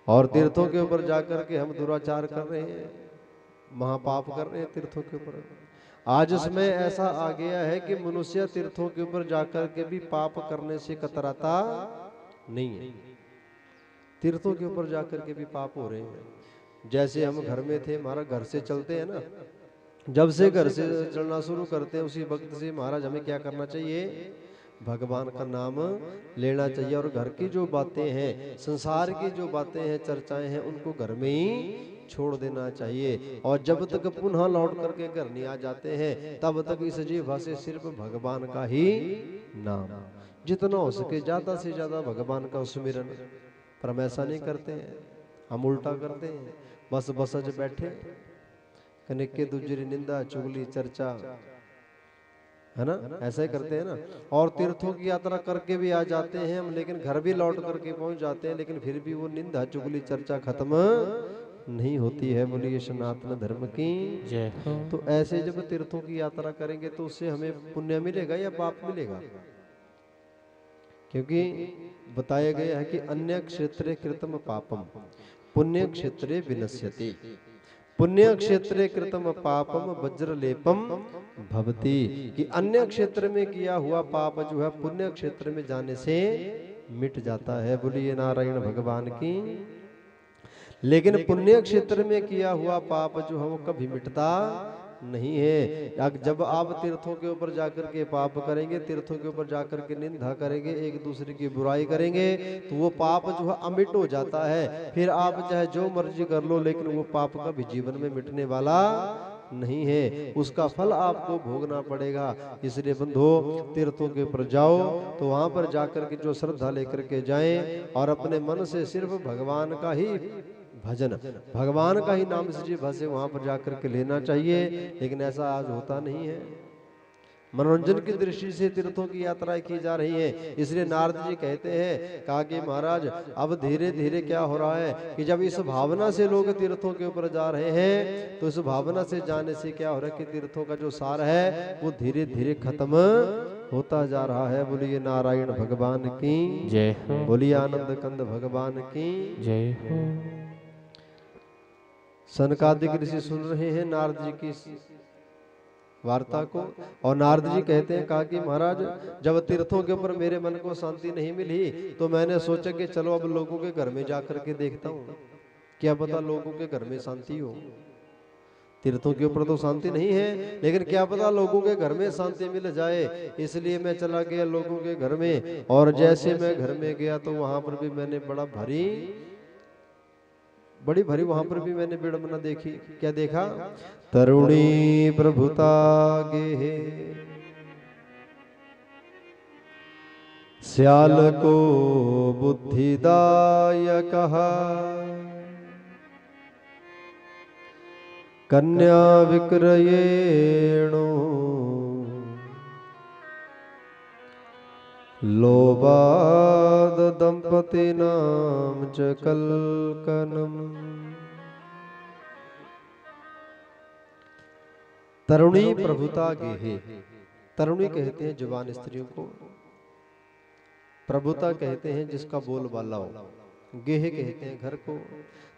और तीर्थों के ऊपर जाकर के हम दुराचार कर रहे हैं, महापाप कर रहे हैं तीर्थों के ऊपर। आज उसमें ऐसा आ गया है कि मनुष्य तीर्थों के ऊपर जाकर के भी पाप करने से कतराता नहीं है। तीर्थों के ऊपर जाकर के भी पाप हो रहे हैं। जैसे हम घर में थे, हमारा घर से चलते हैं ना, जब से घर से चलना शुरू करते हैं उसी वक्त से महाराज हमें क्या करना चाहिए, भगवान का नाम लेना चाहिए। और घर की जो बातें हैं, संसार की जो बातें हैं, चर्चाएं हैं, उनको घर में ही छोड़ देना चाहिए। और जब तक पुनः लौट करके घर नहीं आ जाते हैं तब तक इस जीवा से सिर्फ भगवान का ही नाम, जितना हो सके ज्यादा से ज्यादा भगवान का सुमिरन। पर हम ऐसा नहीं करते हैं, हम उल्टा करते हैं। बस बसज बैठे कनिके दूसरी निंदा चुगली चर्चा, है ना, ऐसा ही करते हैं ना। और तीर्थों की यात्रा करके भी आ जाते हैं हम, लेकिन घर भी लौट करके पहुंच जाते हैं, लेकिन फिर भी वो निंदा चुगली चर्चा खत्म नहीं होती है। बोलिए सनातन धर्म की जय। तो ऐसे जब तीर्थों की यात्रा करेंगे तो उससे हमें पुण्य मिलेगा या पाप मिलेगा? क्योंकि बताया गया है कि अन्य क्षेत्रे कृतम पापम पुण्य क्षेत्रे विनश्यति, पुण्य क्षेत्रे कृतम पापम वज्रलेपम भवति, कि अन्य क्षेत्र में किया हुआ पाप जो है पुण्य क्षेत्र में जाने से मिट जाता है। बोलिए नारायण भगवान की। लेकिन पुण्य क्षेत्र में किया हुआ पाप जो है वो कभी मिटता नहीं है। जब आप तीर्थों के ऊपर जाकर के पाप करेंगे, तीर्थों के ऊपर जाकर के निंदा करेंगे, एक दूसरे की बुराई करेंगे, तो वो पाप जो है अमिट हो जाता है। फिर आप चाहे जो मर्जी कर लो, लेकिन वो पाप कभी जीवन में मिटने वाला नहीं है, उसका फल आपको भोगना पड़ेगा। इसलिए बंधो तीर्थों के ऊपर जाओ तो वहां पर जाकर के जो श्रद्धा लेकर के जाएं और अपने मन से सिर्फ भगवान का ही भजन, भगवान का ही नाम से भसे वहां पर जाकर के लेना चाहिए। लेकिन ऐसा आज होता नहीं है। मनोरंजन की दृष्टि से तीर्थों की यात्राएं की जा रही हैं। इसलिए नारद जी कहते हैं, कहा कि महाराज अब धीरे धीरे क्या हो रहा है कि जब इस भावना से लोग तीर्थों के ऊपर जा रहे हैं तो इस भावना से जाने से क्या हो रहा है कि तीर्थों का जो सार है वो धीरे धीरे खत्म होता जा रहा है। बोलिए नारायण भगवान की जय। बोलिए आनंद कंद भगवान की जय। सनकादिक ऋषि सुन रहे हैं नारद जी की वार्ता को, और नारद जी कहते हैं, कहा कि महाराज जब तीर्थों के ऊपर मेरे मन को शांति नहीं मिली तो मैंने सोचा कि चलो अब लोगों के घर में जाकर के देखता हूँ, क्या पता लोगों के घर में शांति हो। तीर्थों के ऊपर तो शांति नहीं है, लेकिन क्या पता लोगों के घर में शांति मिल जाए। इसलिए मैं चला गया लोगों के घर में, और जैसे मैं घर में गया तो वहां पर भी मैंने बड़ी भारी वहां पर भी मैंने विडंबना देखी। क्या देखा? तरुणी प्रभुता गे श्याल को बुद्धिदायक कन्या विक्रयेणो लोबाद दंपति नाम च कलकनम। तरुणी प्रभुता गेहे। तरुणी कहते हैं जवान स्त्रियों को, प्रभुता कहते हैं जिसका बोलबाला हो, गेहे कहते हैं घर को।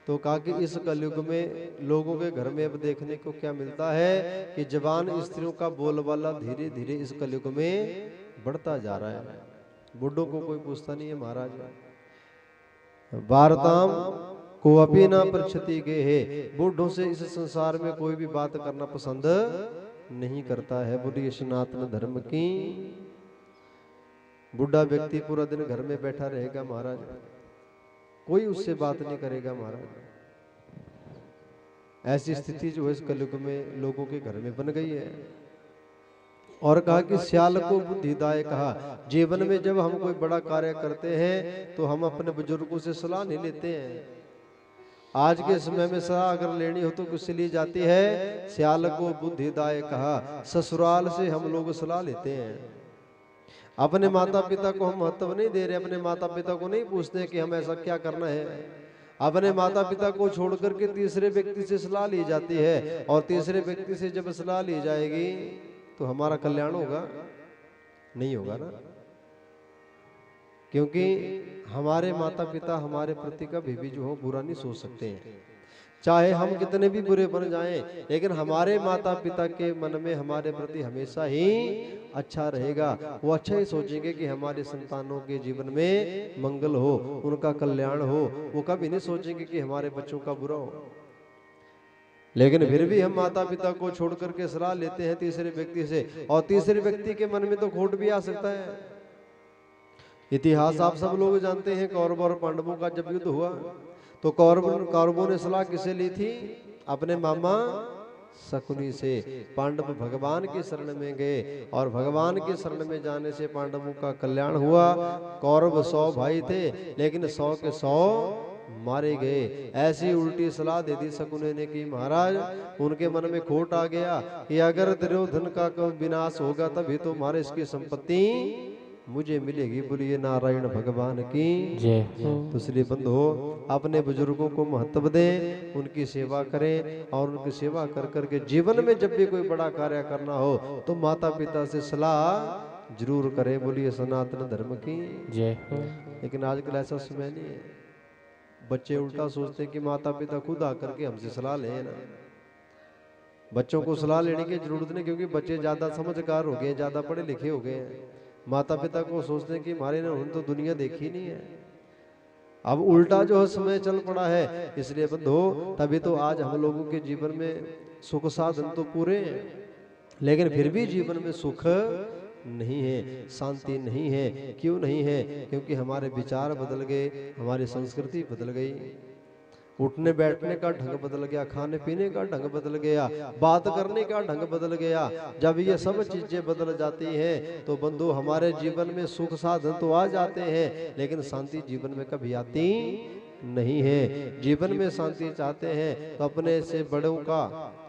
तो कहा कि इस कलयुग में लोगों के घर में अब देखने को क्या मिलता है कि जवान स्त्रियों का बोलबाला धीरे धीरे इस कलयुग में बढ़ता जा रहा है। बुढ़ों को कोई पूछता नहीं है महाराज। वार्ताम को अपी ना पृच्छति गेहे। बुढ़ों से इस संसार में कोई भी बात करना पसंद नहीं करता है। बोलिए सनातन धर्म की। बुढ़ा व्यक्ति पूरा दिन घर में बैठा रहेगा महाराज, कोई उससे बात नहीं करेगा महाराज। ऐसी स्थिति जो है इस कलयुग में लोगों के घर में बन गई है। और कहा कि श्याल को बुद्धिदाय कहा। जीवन में जब हम कोई बड़ा कार्य करते हैं तो हम अपने बुजुर्गों से सलाह नहीं लेते हैं। आज के समय में सलाह अगर लेनी हो तो किससे ली जाती है? श्याल को बुद्धिदाय कहा। ससुराल से हम लोग सलाह लेते हैं। अपने माता पिता को हम महत्व नहीं दे रहे, अपने माता पिता को नहीं पूछते कि हम ऐसा क्या करना है। अपने माता पिता को छोड़ करके तीसरे व्यक्ति से सलाह ली जाती है, और तीसरे व्यक्ति से जब सलाह ली जाएगी तो हमारा कल्याण होगा? नहीं होगा ना, क्योंकि हमारे माता पिता हमारे प्रति कभी भी जो हो बुरा नहीं सोच सकते हैं। चाहे हम कितने भी बुरे बन जाएं, लेकिन हमारे माता पिता के मन में हमारे प्रति हमेशा ही अच्छा रहेगा। वो अच्छा ही सोचेंगे कि हमारे संतानों के जीवन में मंगल हो, उनका कल्याण हो। वो कभी नहीं सोचेंगे कि हमारे बच्चों का बुरा हो। लेकिन फिर भी हम माता पिता को छोड़ करके सलाह लेते हैं तीसरे व्यक्ति से, और तीसरे व्यक्ति के मन में तो खोट भी आ सकता है। इतिहास आप सब लोग जानते हैं, कौरव और पांडवों का जब युद्ध हुआ तो कौरवों ने सलाह किसे ली थी? अपने मामा शकुनी से। पांडव भगवान की शरण में गए, और भगवान की शरण में जाने से पांडवों का कल्याण हुआ। कौरव 100 भाई थे, लेकिन 100 के 100 मारे गए। ऐसी उल्टी सलाह दे दी शकुनी ने कि महाराज, उनके मन में खोट आ गया कि अगर दुर्योधन का विनाश होगा तभी तो हमारे इसकी संपत्ति मुझे मिलेगी। बोलिए नारायण भगवान की जय। तो इसलिए बंधु हो, अपने बुजुर्गों को महत्व दें, उनकी सेवा करें, और उनकी सेवा कर करके जीवन में जब भी कोई बड़ा कार्य करना हो तो माता पिता से सलाह जरूर करें। बोलिए सनातन धर्म की जय। लेकिन आजकल ऐसा समय नहीं है। बच्चे उल्टा सोचते हैं कि माता पिता खुद आकर के हमसे सलाह लें ना। बच्चों को सलाह लेने की जरूरत नहीं, क्योंकि बच्चे ज्यादा समझदार हो गए, ज्यादा पढ़े लिखे हो गए हैं। माता पिता को सोचते हैं कि हमारे ने उन्होंने तो दुनिया देखी नहीं है। अब उल्टा जो है समय चल पड़ा है। इसलिए बंधु, तभी तो आज हम लोगों के जीवन में सुख साधन तो पूरे हैं, लेकिन फिर भी जीवन में सुख नहीं है, शांति नहीं है। क्यों नहीं है? क्योंकि हमारे विचार बदल गए, हमारी संस्कृति बदल गई। उठने बैठने का ढंग बदल गया, खाने पीने का ढंग बदल गया, बात करने का ढंग बदल गया। जब ये सब चीजें बदल जाती हैं तो बंधु हमारे जीवन में सुख साधन तो आ जाते हैं, लेकिन शांति जीवन में कभी आती नहीं है। जीवन में शांति चाहते हैं तो अपने से बड़ों का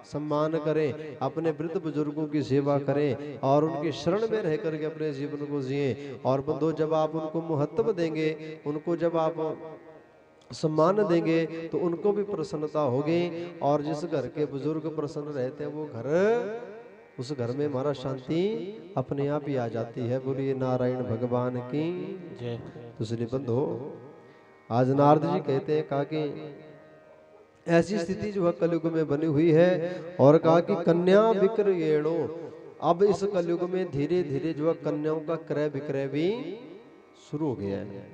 सम्मान करें, अपने वृद्ध बुजुर्गों की सेवा करें, और उनकी शरण में रह करके अपने जीवन को जिए। और बंधु, जब आप उनको महत्व देंगे, उनको जब आप सम्मान देंगे तो उनको भी प्रसन्नता होगी। और जिस घर के बुजुर्ग प्रसन्न रहते हैं वो घर, उस घर में हमारा शांति अपने आप ही आ जाती है। बोलिए नारायण भगवान की जय। दूसरी बंधु, आज नारद जी कहते हैं, कहा कि ऐसी स्थिति जो है कलयुग में बनी हुई है, और कहा कि कन्या विक्रयेणो। अब इस कलयुग में धीरे धीरे जो है कन्याओं का क्रय विक्रय भी शुरू हो गया है।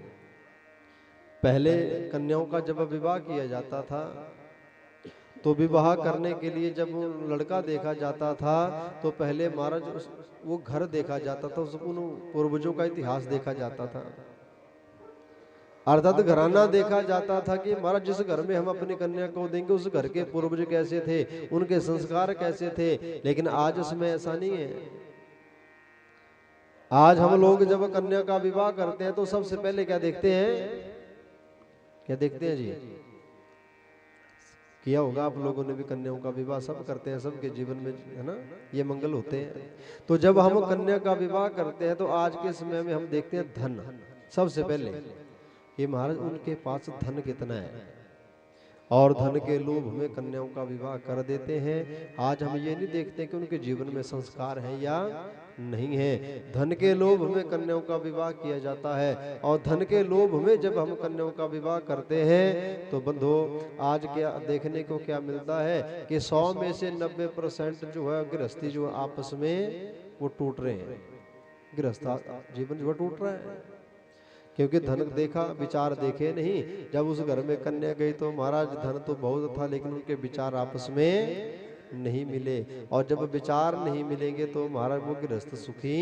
पहले कन्याओं का जब विवाह किया जाता था तो विवाह करने के लिए जब लड़का देखा जाता था तो पहले महाराज वो घर देखा जाता था, उन पूर्वजों का इतिहास देखा जाता था, अर्थात घराना देखा जाता था कि महाराज जिस घर में हम अपनी कन्या को देंगे उस घर के पूर्वज कैसे थे, उनके संस्कार कैसे थे। लेकिन आज उसमें ऐसा नहीं है। आज हम लोग जब कन्या का विवाह करते हैं तो सबसे पहले क्या देखते हैं? क्या देखते हैं जी? किया होगा आप लोगों ने भी, कन्याओं का विवाह सब करते हैं, सबके जीवन में है ना ये मंगल होते हैं। तो जब हम कन्या का विवाह करते हैं तो आज के समय में हम देखते हैं धन सबसे पहले, ये महाराज उनके पास धन कितना है, और धन के लोभ में कन्याओं का विवाह कर देते हैं। आज हम ये नहीं देखते कि उनके जीवन में संस्कार है या नहीं है। धन के लोभ में कन्याओं का विवाह किया जाता है, और धन के लोभ में जब हम कन्याओं का विवाह करते हैं तो बंधु आज क्या देखने को क्या मिलता है कि 100 में से 90% जो है गृहस्थी जो आपस में वो टूट रहे हैं, गृहस्थ जीवन जो टूट रहा है, क्योंकि धन देखा विचार देखे नहीं। जब उस घर में कन्या गई तो महाराज धन तो बहुत था, लेकिन उनके विचार आपस में नहीं मिले, और जब विचार नहीं मिलेंगे तो महाराज वो गृहस्थ सुखी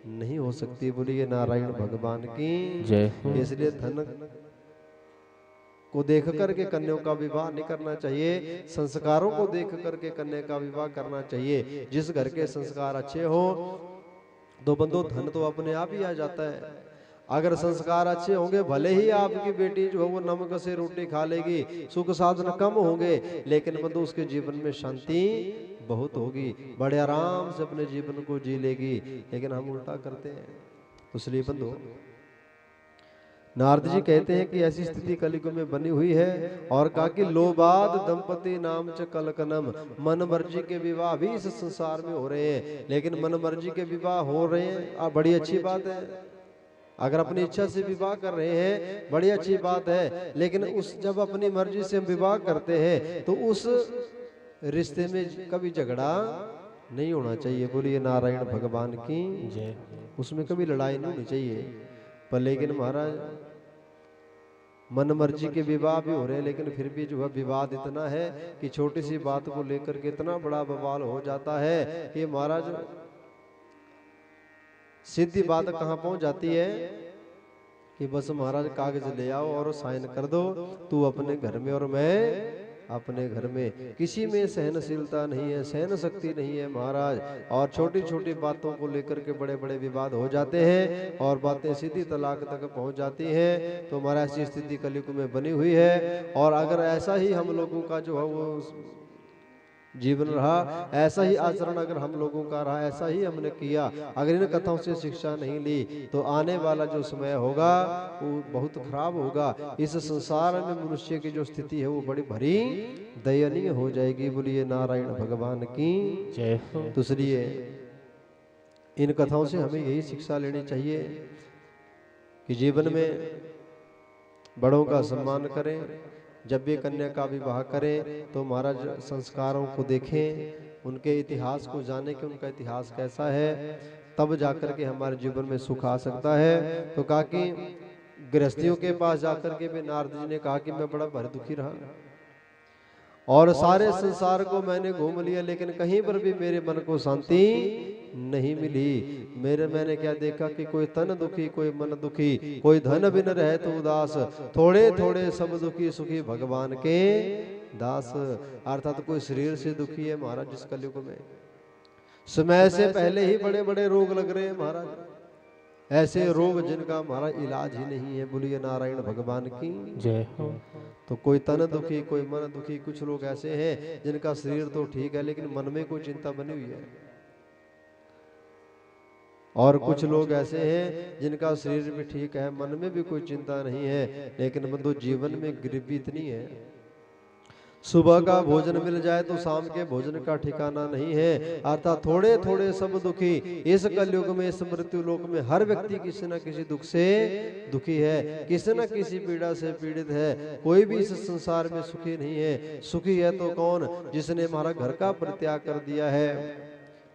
नहीं हो सकती। बोलिए नारायण भगवान की जय। इसलिए धन को देख करके कन्याओं का विवाह नहीं करना चाहिए, संस्कारों को देख करके कन्या का विवाह करना चाहिए। जिस घर के संस्कार अच्छे हो तो बंधु धन तो अपने आप ही आ जाता है। अगर संस्कार अच्छे होंगे भले ही आपकी बेटी जो है वो नमक से रोटी खा लेगी, सुख साधन कम होंगे, लेकिन बंधु उसके जीवन में शांति बहुत होगी, बड़े आराम से अपने जीवन को जी लेगी। लेकिन हम उल्टा करते हैं। तो इसलिए बंधु नारद जी कहते हैं कि ऐसी स्थिति कलियुग में बनी हुई है, और कहा कि लोबाद दंपति नाम च कलकनम, मन मर्जी के विवाह भी इस संसार में हो रहे हैं। लेकिन मन मर्जी के विवाह हो रहे हैं, बड़ी अच्छी बात है। अगर अपनी इच्छा से विवाह कर रहे हैं बड़ी अच्छी बात है, लेकिन उस जब अपनी मर्जी से हम विवाह करते हैं तो उस रिश्ते में कभी झगड़ा नहीं होना चाहिए। बोलिए नारायण भगवान की जय। उसमें कभी लड़ाई नहीं होनी चाहिए। पर लेकिन महाराज मन मर्जी के विवाह भी हो रहे हैं, लेकिन फिर भी जो है विवाद इतना है कि छोटी सी बात को लेकर के इतना बड़ा बवाल हो जाता है कि महाराज सीधी बात कहाँ पहुंच जाती है कि बस महाराज कागज ले आओ और साइन कर दो, तू अपने घर में और मैं अपने घर में। किसी में सहनशीलता नहीं है, सहन शक्ति नहीं है महाराज, और छोटी छोटी बातों को लेकर के बड़े बड़े विवाद हो जाते हैं और बातें सीधी तलाक तक पहुंच जाती हैं। तो महाराज ऐसी स्थिति कलयुग में बनी हुई है। और अगर ऐसा ही हम लोगों का जो है वो जीवन रहा, ऐसा ही आचरण अगर हम लोगों का रहा, ऐसा ही हमने किया, अगर इन कथाओं से शिक्षा नहीं ली, तो आने वाला जो समय होगा वो बहुत खराब होगा। इस संसार में मनुष्य की जो स्थिति है वो बड़ी भरी दयनीय हो जाएगी। बोलिए नारायण भगवान की जय। तो इसलिए इन कथाओं से हमें यही शिक्षा लेनी चाहिए कि जीवन में बड़ों का सम्मान करें, जब भी कन्या का विवाह करें तो महाराज संस्कारों को देखें, उनके इतिहास को जाने कि उनका इतिहास कैसा है, तब जाकर के हमारे जीवन में सुख आ सकता है। तो कहा कि गृहस्थियों के पास जाकर के भी नारद जी ने कहा कि मैं बड़ा भर दुखी रहा और सारे संसार को मैंने घूम लिया, लेकिन कहीं पर भी मेरे मन को शांति नहीं मिली। मैंने क्या देखा कि कोई तन दुखी, कोई मन दुखी, कोई धन बिन रहे तो उदास, थोड़े थोड़े सब दुखी सुखी भगवान के दास। अर्थात कोई शरीर से दुखी है महाराज जिस कलयुग में, समय से पहले ही बड़े बड़े रोग लग रहे हैं महाराज, ऐसे रोग जिनका हमारा इलाज ही नहीं है। बोलिए नारायण भगवान की जय हो। तो कोई तन दुखी, कोई मन दुखी, कुछ लोग ऐसे हैं जिनका शरीर तो ठीक है लेकिन मन में कोई चिंता बनी हुई है, और कुछ लोग ऐसे हैं जिनका शरीर भी ठीक है, मन में भी कोई चिंता नहीं है, लेकिन बंधु जीवन में गरीबी इतनी है, सुबह का भोजन मिल जाए तो शाम के भोजन का ठिकाना नहीं है। अर्थात थोड़े थोड़े सब दुखी। इस कलयुग में, इस मृत्यु लोक में हर व्यक्ति किसी न किसी दुख से दुखी है, किसी न किसी पीड़ा से पीड़ित है। कोई भी इस संसार में सुखी नहीं है। सुखी है तो कौन? जिसने हमारा घर का परित्याग कर दिया है,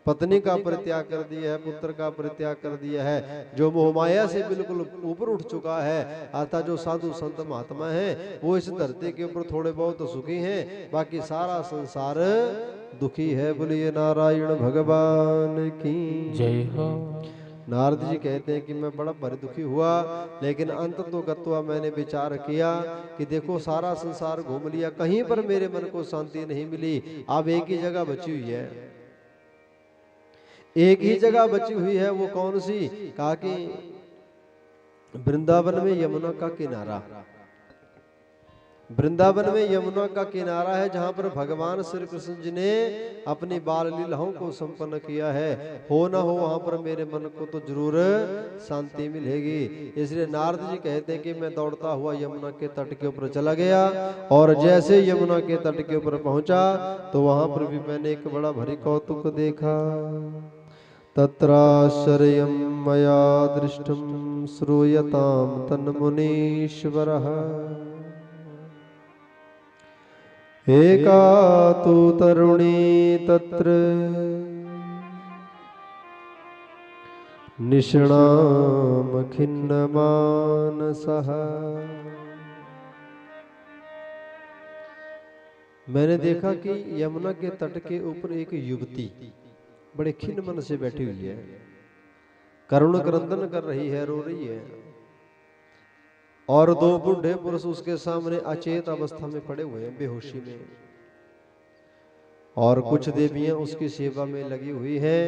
पत्नी का परित्याग कर दिया है, पुत्र का परित्याग कर दिया है, जो मोहमाया से बिल्कुल ऊपर उठ चुका है। अर्थात जो साधु संत महात्मा है वो इस धरती के ऊपर थोड़े बहुत सुखी हैं, बाकी सारा संसार दुखी है। बोलिए नारायण भगवान की जय हो। नारद जी कहते हैं कि मैं बड़ा भारी दुखी हुआ, लेकिन अंत तो गत्वा मैंने विचार किया कि देखो सारा संसार घूम लिया, कहीं पर मेरे मन को शांति नहीं मिली। अब एक ही जगह बची हुई है, एक ही जगह बची हुई है। वो कौन सी? कहा कि वृंदावन में यमुना का किनारा। वृंदावन में यमुना का किनारा है जहां पर भगवान श्री कृष्ण जी ने अपनी बाल लीलाओं को संपन्न किया है। हो ना हो वहां पर मेरे मन को तो जरूर शांति मिलेगी। इसलिए नारद जी कहते हैं कि मैं दौड़ता हुआ यमुना के तट के ऊपर चला गया और जैसे यमुना के तट के ऊपर पहुंचा तो वहां पर भी मैंने एक बड़ा भारी कौतुक देखा। तत्राश्चर्यं मया दृष्टं श्रूयतां तन्मुनीश्वरः एका तु तरुणी तत्र निष्णाम खिन्नमानसः। मैंने देखा कि यमुना के तट के ऊपर एक युवती बड़े खिन्न मन से बैठी हुई है, करुण क्रंदन कर रही है, रो रही है, और दो बूढ़े पुरुष उसके सामने अचेत अवस्था में पड़े हुए हैं, बेहोशी में, और कुछ देवियां उसकी सेवा में लगी हुई हैं।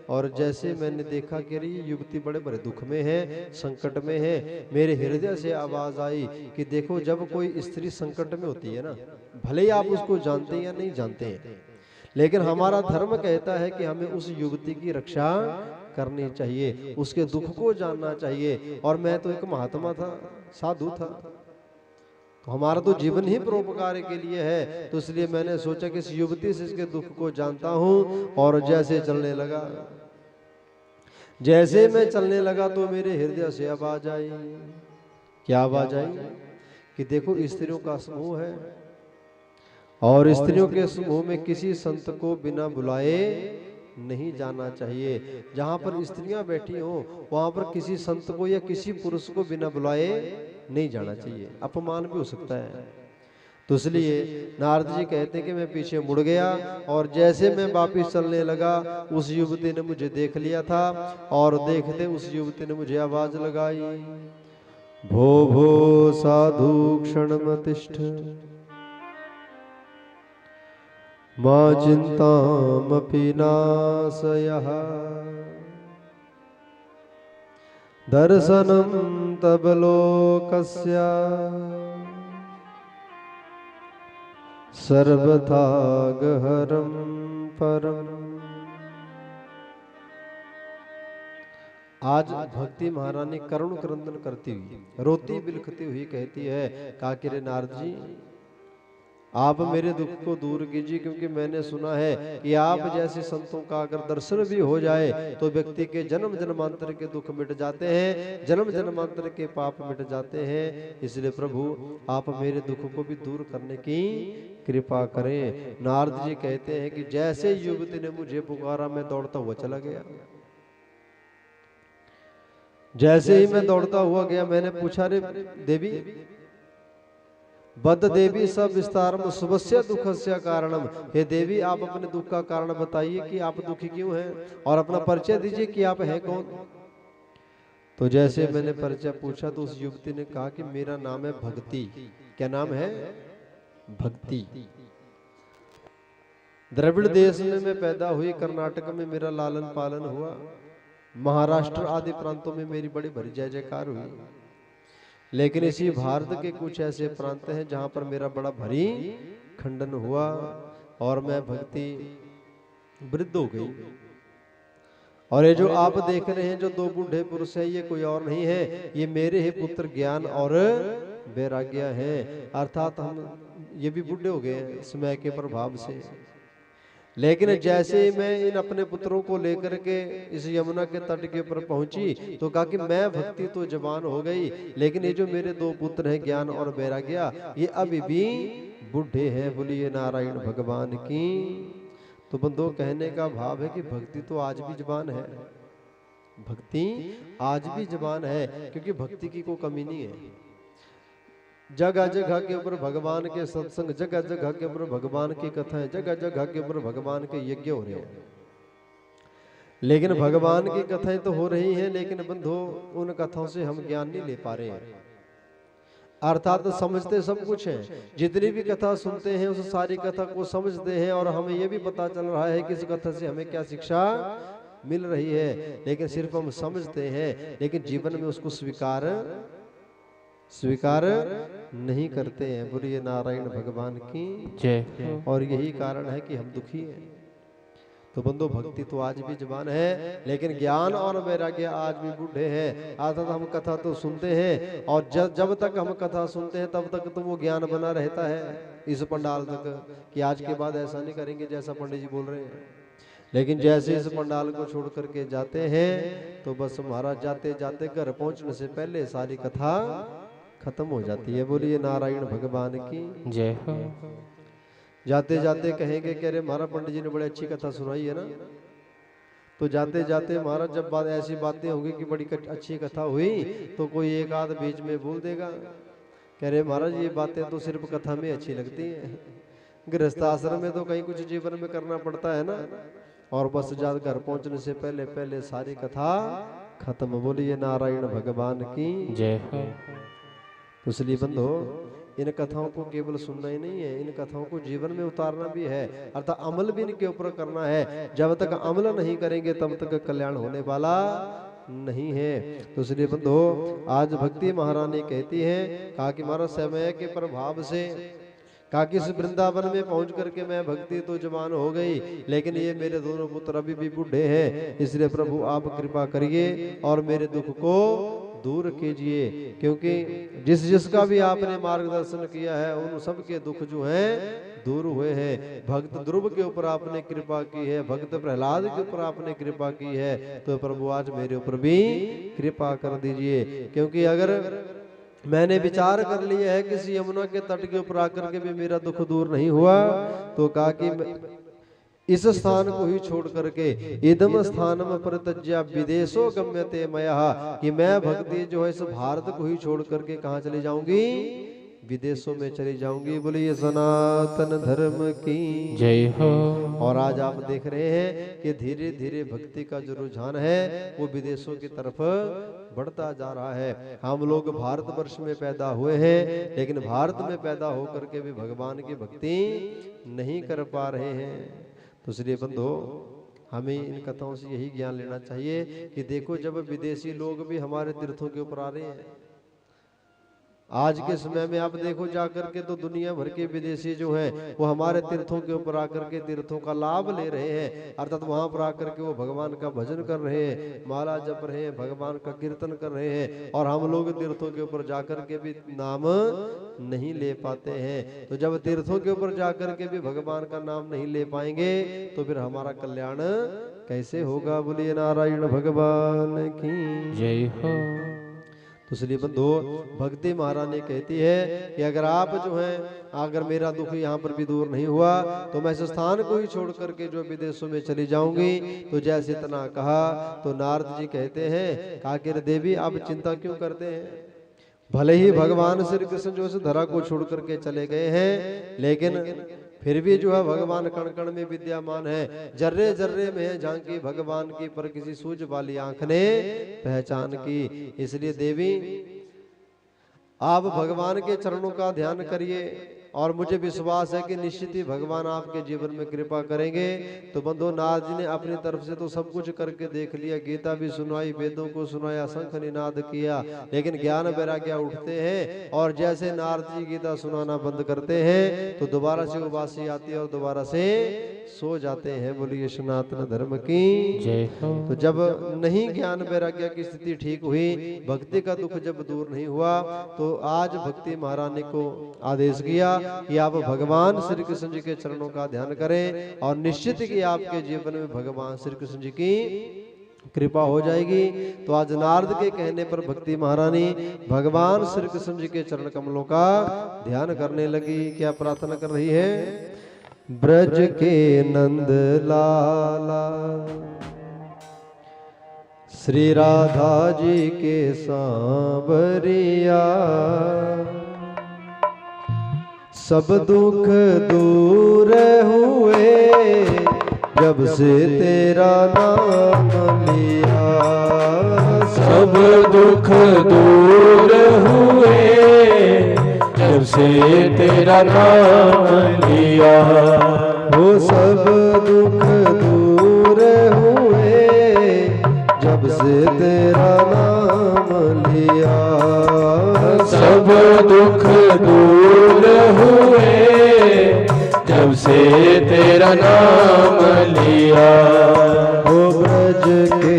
और जैसे मैंने देखा कि ये युवती बड़े बड़े दुख में है, संकट में है, मेरे हृदय से आवाज आई कि देखो जब कोई स्त्री संकट में होती है ना, भले ही आप उसको जानते हैं या नहीं जानते हैं, लेकिन हमारा धर्म कहता है कि हमें उस युवती की रक्षा करनी चाहिए, उसके दुख को जानना चाहिए। और मैं तो एक महात्मा था, साधु था, तो हमारा तो जीवन ही परोपकार के लिए है। तो इसलिए मैंने सोचा कि इस युवती से इसके दुख को जानता हूं। और जैसे चलने लगा, जैसे मैं चलने लगा तो मेरे हृदय से आवाज आई। क्या आवाज आई? कि देखो स्त्रियों का समूह है और स्त्रियों के समूह में किसी संत को बिना बुलाए नहीं जाना चाहिए। जहां पर स्त्रियां बैठी हो वहां पर किसी संत को या किसी पुरुष को बिना बुलाए नहीं जाना चाहिए, अपमान भी हो सकता है। तो इसलिए नारद जी कहते हैं कि मैं पीछे मुड़ गया और जैसे मैं वापिस चलने लगा उस युवती ने मुझे देख लिया था और देखते उस युवती ने मुझे आवाज लगाई, भो भो साधु क्षणमतिष्ठ मा चिंतामपि नाशयः दर्शनं तव लोकस्य सर्वथा गहरं परम्। आज भक्ति महारानी करुण क्रंदन करती हुई, रोती बिलखती हुई कहती है, काकिरे नारद जी आप मेरे दुख को दूर कीजिए, क्योंकि मैंने सुना है कि आप जैसे संतों का अगर दर्शन भी हो जाए तो व्यक्ति के जन्म जन्मांतर के दुख मिट जाते हैं, जन्म जन्मांतर के पाप मिट जाते हैं। इसलिए प्रभु आप मेरे दुख को भी दूर करने की कृपा करें। नारद जी कहते हैं कि जैसे युवती ने मुझे पुकारा मैं दौड़ता हुआ चला गया। जैसे ही मैं दौड़ता हुआ गया मैंने पूछा, रे देवी बद देवी सब विस्तारम सुबस्य दुखस्य कारणम, हे देवी आप अपने दुख का कारण बताइए कि आप दुखी क्यों हैं और अपना परिचय दीजिए कि आप हैं कौन। तो जैसे मैंने परिचय पूछा तो उस युवती ने कहा कि मेरा नाम है भक्ति। क्या नाम है? भक्ति। द्रविड़ देश में मैं पैदा हुई, कर्नाटक में मेरा लालन पालन हुआ, महाराष्ट्र आदि प्रांतों में मेरी बड़ी भरी जय जयकार हुई, लेकिन इसी भारत के कुछ ऐसे प्रांत हैं जहां पर मेरा बड़ा भारी खंडन हुआ और मैं भक्ति वृद्ध हो गई। और ये जो आप देख रहे हैं जो दो बूढ़े पुरुष हैं ये कोई और नहीं है, ये मेरे ही पुत्र ज्ञान और वैराग्य हैं। अर्थात हम ये भी बूढ़े हो गए हैं समय के प्रभाव से। लेकिन जैसे ही मैं इन अपने पुत्रों को लेकर के इस यमुना के तट के ऊपर पहुंची तो कहा कि मैं भक्ति तो जवान हो गई, लेकिन ये जो मेरे दो पुत्र हैं ज्ञान और वैराग्य ये अभी भी बूढ़े हैं। बोलिए नारायण भगवान की। तो बंधु कहने का भाव है कि भक्ति तो आज भी जवान है, भक्ति आज भी जवान है, क्योंकि भक्ति की कोई कमी नहीं है। जगह जगह के ऊपर भगवान के सत्संग, जगह जगह के ऊपर भगवान की कथाएं, जगह जगह के ऊपर भगवान के यज्ञ हो रहे हैं, लेकिन भगवान की कथाएं तो हो रही हैं, लेकिन बंधु उन कथाओं से हम ज्ञान नहीं ले पा रहे हैं। अर्थात समझते सब कुछ हैं, जितनी भी कथा सुनते हैं उस सारी कथा को समझते हैं और हमें यह भी पता चल रहा है कि इस कथा से हमें क्या शिक्षा मिल रही है, लेकिन सिर्फ हम समझते हैं, लेकिन जीवन में उसको स्वीकार स्वीकार नहीं करते हैं। बोलिए नारायण भगवान की जय। और यही कारण है कि हम दुखी हैं। तो बंधु भक्ति तो आज भी जवान है, लेकिन ज्ञान और वैराग्य आज भी बूढ़े हैं। अर्थात हम कथा तो सुनते हैं और जब तक हम कथा सुनते हैं तब तक तो वो ज्ञान बना रहता है इस पंडाल तक, कि आज के बाद ऐसा नहीं करेंगे जैसा पंडित जी बोल रहे हैं। लेकिन जैसे इस पंडाल को छोड़ करके जाते हैं तो बस महाराज जाते जाते घर पहुंचने से पहले सारी कथा खत्म हो जाती है। बोलिए नारायण भगवान की जय हो। जाते जाते कहेंगे कि अरे महाराज पंडित जी ने बड़ी अच्छी कथा सुनाई है ना। तो जाते जाते महाराज जब बात ऐसी बातें होंगी कि बड़ी अच्छी कथा हुई तो कोई एक आध बीच में बोल देगा कह रहे महाराज ये बातें तो सिर्फ कथा में अच्छी लगती हैं, गृहस्थ आश्रम में तो कहीं कुछ जीवन में करना पड़ता है ना। और बस जाकर घर पहुंचने से पहले पहले सारी कथा खत्म। बोलिए नारायण भगवान की जय हो। तो इसलिए बंधो इन कथाओं को केवल सुनना ही नहीं है, इन कथाओं को जीवन में उतारना भी है, अर्थात अमल भी इनके ऊपर करना है। जब तक अमल नहीं करेंगे तब तक कल्याण होने वाला नहीं है। तो इसलिए बंधो आज भक्ति महारानी कहती है, कहा कि महाराज समय के प्रभाव से कहा कि इस वृंदावन में पहुंच करके मैं भक्ति तो जवान हो गई, लेकिन ये मेरे दोनों पुत्र अभी भी बूढ़े हैं। इसलिए प्रभु आप कृपा करिए और मेरे दुख को दूर कीजिए, क्योंकि जिसका भी आपने मार्गदर्शन किया है उन सब के दुख जो हैं दूर हुए हैं। भक्त ध्रुव के ऊपर आपने कृपा की है, भक्त प्रहलाद के ऊपर आपने कृपा की है, तो प्रभु आज मेरे ऊपर भी कृपा कर दीजिए। क्योंकि अगर मैंने विचार कर लिया है किसी यमुना के तट के ऊपर आकर के भी मेरा दुख दूर नहीं हुआ, तो कहा कि इस स्थान को ही छोड़ करके इदम स्थानम परित्यज्य विदेशो गम्यते मया, कि मैं भक्ति जो है इस भारत को ही छोड़ करके कहाँ चली जाऊंगी, विदेशों में चली जाऊंगी। बोलिए सनातन धर्म की जय हो। और आज आप देख रहे हैं कि धीरे धीरे भक्ति का जो रुझान है वो विदेशों की तरफ बढ़ता जा रहा है। हम लोग भारतवर्ष में पैदा हुए हैं, लेकिन भारत में पैदा होकर के भी भगवान की भक्ति नहीं कर पा रहे हैं। तो इसलिए बंधो हमें इन कथाओं से यही ज्ञान लेना चाहिए कि देखो जब विदेशी लोग भी हमारे तीर्थों के ऊपर आ रहे हैं, आज के समय में आप देखो जाकर के तो दुनिया भर के विदेशी जो हैं वो हमारे तीर्थों के ऊपर आकर के तीर्थों का लाभ ले रहे हैं। अर्थात वहां पर आकर के वो भगवान का भजन कर रहे हैं, माला जप रहे हैं, भगवान का कीर्तन कर रहे हैं, और हम लोग तीर्थों के ऊपर जाकर के भी नाम नहीं ले पाते हैं। तो जब तीर्थों के ऊपर जाकर के भी भगवान का नाम नहीं ले पाएंगे तो फिर हमारा कल्याण कैसे होगा। बोलिए नारायण भगवान की जय हो। तो इसलिए बंधु भक्ति महारानी कहती है कि अगर आप जो है अगर मेरा दुख यहाँ पर भी दूर नहीं हुआ तो मैं इस स्थान को ही छोड़ करके जो विदेशों में चली जाऊंगी। तो जैसे इतना कहा तो नारद जी कहते हैं काकिर देवी आप चिंता क्यों करते हैं, भले ही भगवान श्री कृष्ण जो इस धरा को छोड़ करके चले गए हैं, लेकिन फिर भी जो है भगवान कण कण में विद्यमान है, जर्रे जर्रे में है झांकी भगवान की, पर किसी सूझ वाली आंख ने पहचान की। इसलिए देवी आप भगवान के चरणों का ध्यान करिए और मुझे विश्वास है कि निश्चित ही भगवान आपके जीवन में कृपा करेंगे। तो बंधु नारद जी ने अपनी तरफ से तो सब कुछ करके देख लिया, गीता भी सुनाई, वेदों को सुनाया, शंख निनाद किया, लेकिन ज्ञान वैराग्य उठते हैं और जैसे नारद जी गीता सुनाना बंद करते हैं तो दोबारा से उबासी आती है और दोबारा से सो जाते हैं। बोलिए सनातन धर्म की जय हो। तो जब नहीं ज्ञान वैराग्य की स्थिति ठीक हुई, भक्ति का दुख जब दूर नहीं हुआ, तो आज भक्ति महारानी को आदेश किया कि आप भगवान श्री कृष्ण जी के चरणों का ध्यान करें और निश्चित कि आपके जीवन में भगवान श्री कृष्ण जी की कृपा हो जाएगी। तो आज नारद के कहने पर भक्ति महारानी भगवान श्री कृष्ण जी के चरण कमलों का ध्यान करने लगी। क्या प्रार्थना कर रही है, ब्रज के नंद लाला श्री राधा जी के सांवरिया, सब दुख दूर हुए जब से तेरा नाम लिया, सब दुख दूर हुए जब से तेरा नाम लिया, वो सब दुख दूर हुए जब से तेरा नाम लिया, सब दूर हुए जब से तेरा नाम लिया। ओ ब्रज के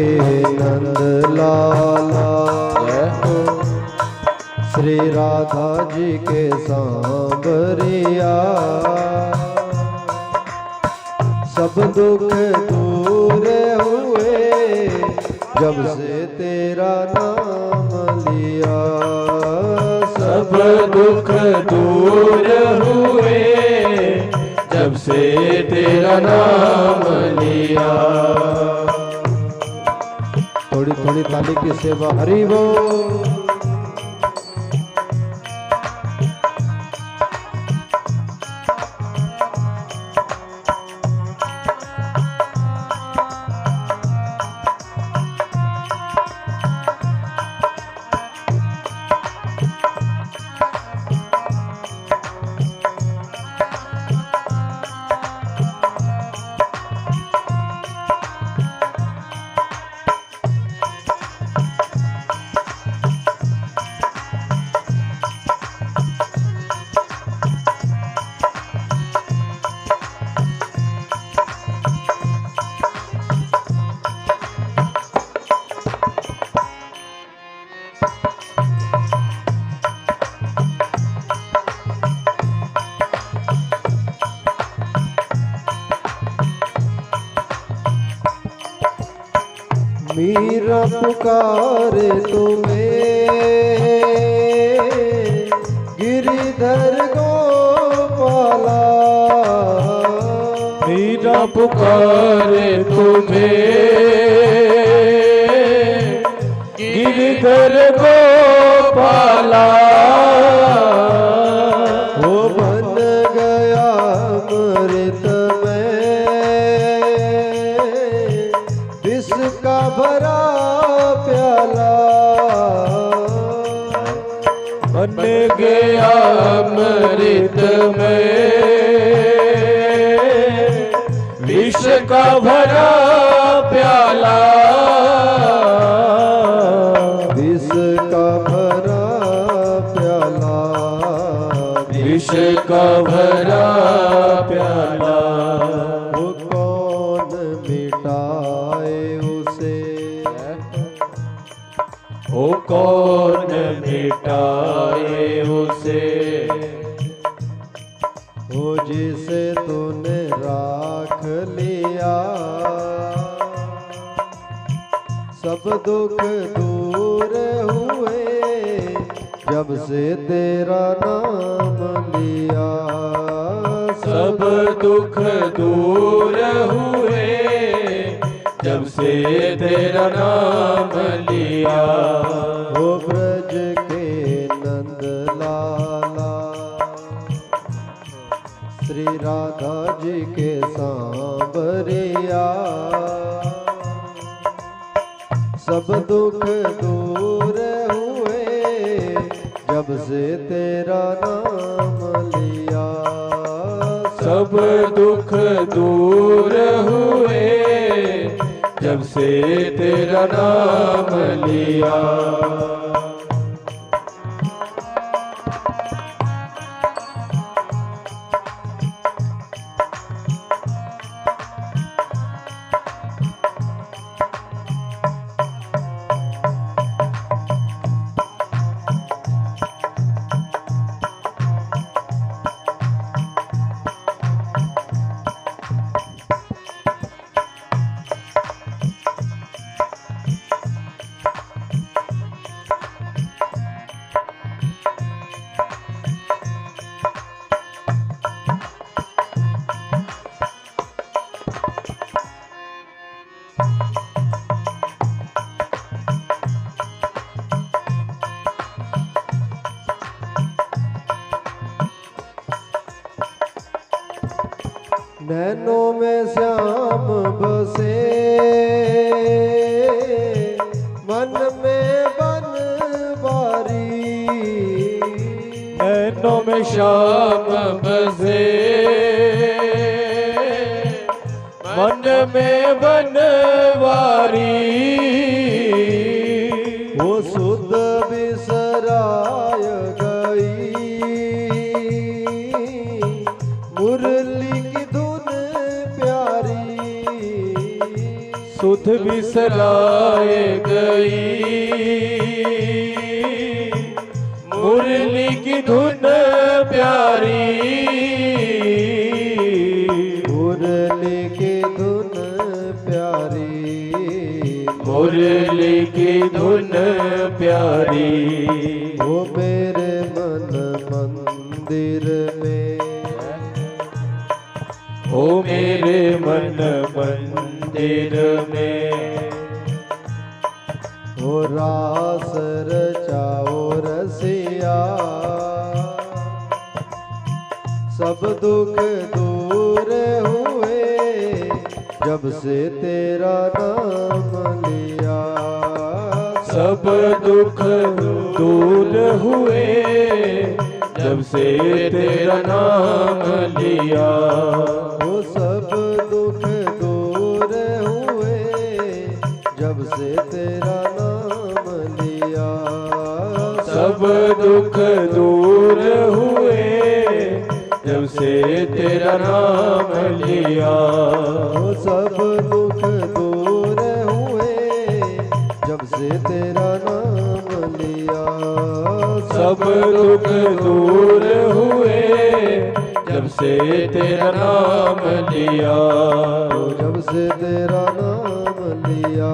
नंद लाला श्री राधा जी के सांवरिया, सब दुख दूर हुए जब से तेरा नाम लिया। सब दुख दूर हुए जब से तेरा नाम लिया। थोड़ी थोड़ी ताली की सेवा। हरि बोल। मीरा पुकारे तुम्हें गिरिधर गोपाला। मीरा पुकारे तुम्हें गिरिधर गोपाला। वो बन गया अमृत में विष का भरा प्याला। बन गया अमृत में विष का भरा प्याला। विष का भरा प्याला। विष का भरा प्याला। वो कौन मिटाए उसे, वो कौन मिटाए उसे। वो जिसे तूने राख लिया। सब दुख दूर हुए जब से तेरा नाम लिया। सब दुख दूर हुए जब से तेरा नाम लिया। वो ब्रज के नंद लाला श्री राधा जी के सांवरिया, सब दुख दूर हुए जब से तेरा नाम लिया। सब दुख दूर हुए जब से तेरा नाम लिया। नैनों में श्याम बसे मन में बनवारी। नैनों में श्याम बसे मन में बनवारी। वो सुध बिसराय गई सुध बिसराए गई, मुरली की धुन प्यारी, मुरली की धुन प्यारी, मुरली की धुन प्यारी। वो मेरे मन मंदिर में, ओ मेरे मन मंदिर में, ओ रास रचाओ रसिया, सब दुख दूर हुए जब से तेरा नाम लिया, सब दुख दूर हुए जब से तेरा नाम लिया। वो सब दुख दूर हुए जब से तेरा नाम लिया, सब दुख दूर हुए जब से तेरा नाम लिया। वो सब दुख दूर हुए जब से तेरा नाम लिया, सब दुख दूर हुए जब से तेरा नाम लिया। जब से तेरा नाम लिया,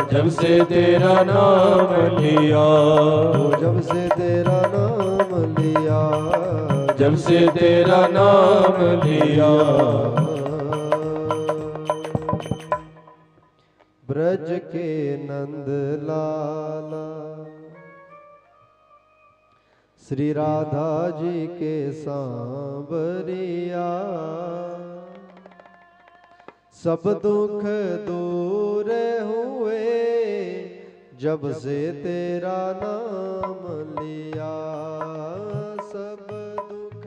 जब से तेरा नाम लिया, जब से तेरा नाम लिया, जब से तेरा नाम लिया। ब्रज के नंद लाला श्री राधा जी के सांवरिया, सब दुख दूर हुए जब से तेरा नाम लिया, सब दुख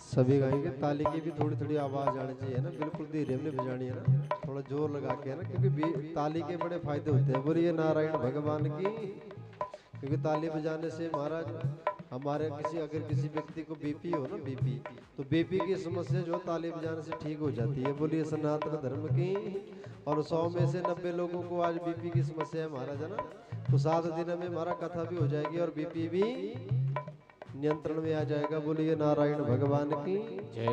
सभी गाएंगे। ताली की भी थोड़ी थोड़ी आवाज आनी चाहिए ना, बिल्कुल धीरे में बजानी है ना, थोड़ा जोर लगा के है ना, क्योंकि ताली के बड़े फायदे होते हैं। बोलिए नारायण भगवान की। क्योंकि ताली बजाने से महाराज हमारे अगर किसी व्यक्ति को बीपी हो ना, बीपी, तो बीपी की समस्या जो ताली बजाने से ठीक हो जाती है। बोलिए सनातन धर्म की। और 100 में से 90 लोगों को आज बीपी की समस्या है महाराज, है ना। तो 7 दिन में हमारा कथा भी हो जाएगी और बीपी भी नियंत्रण में आ जाएगा। बोलिए नारायण भगवान की।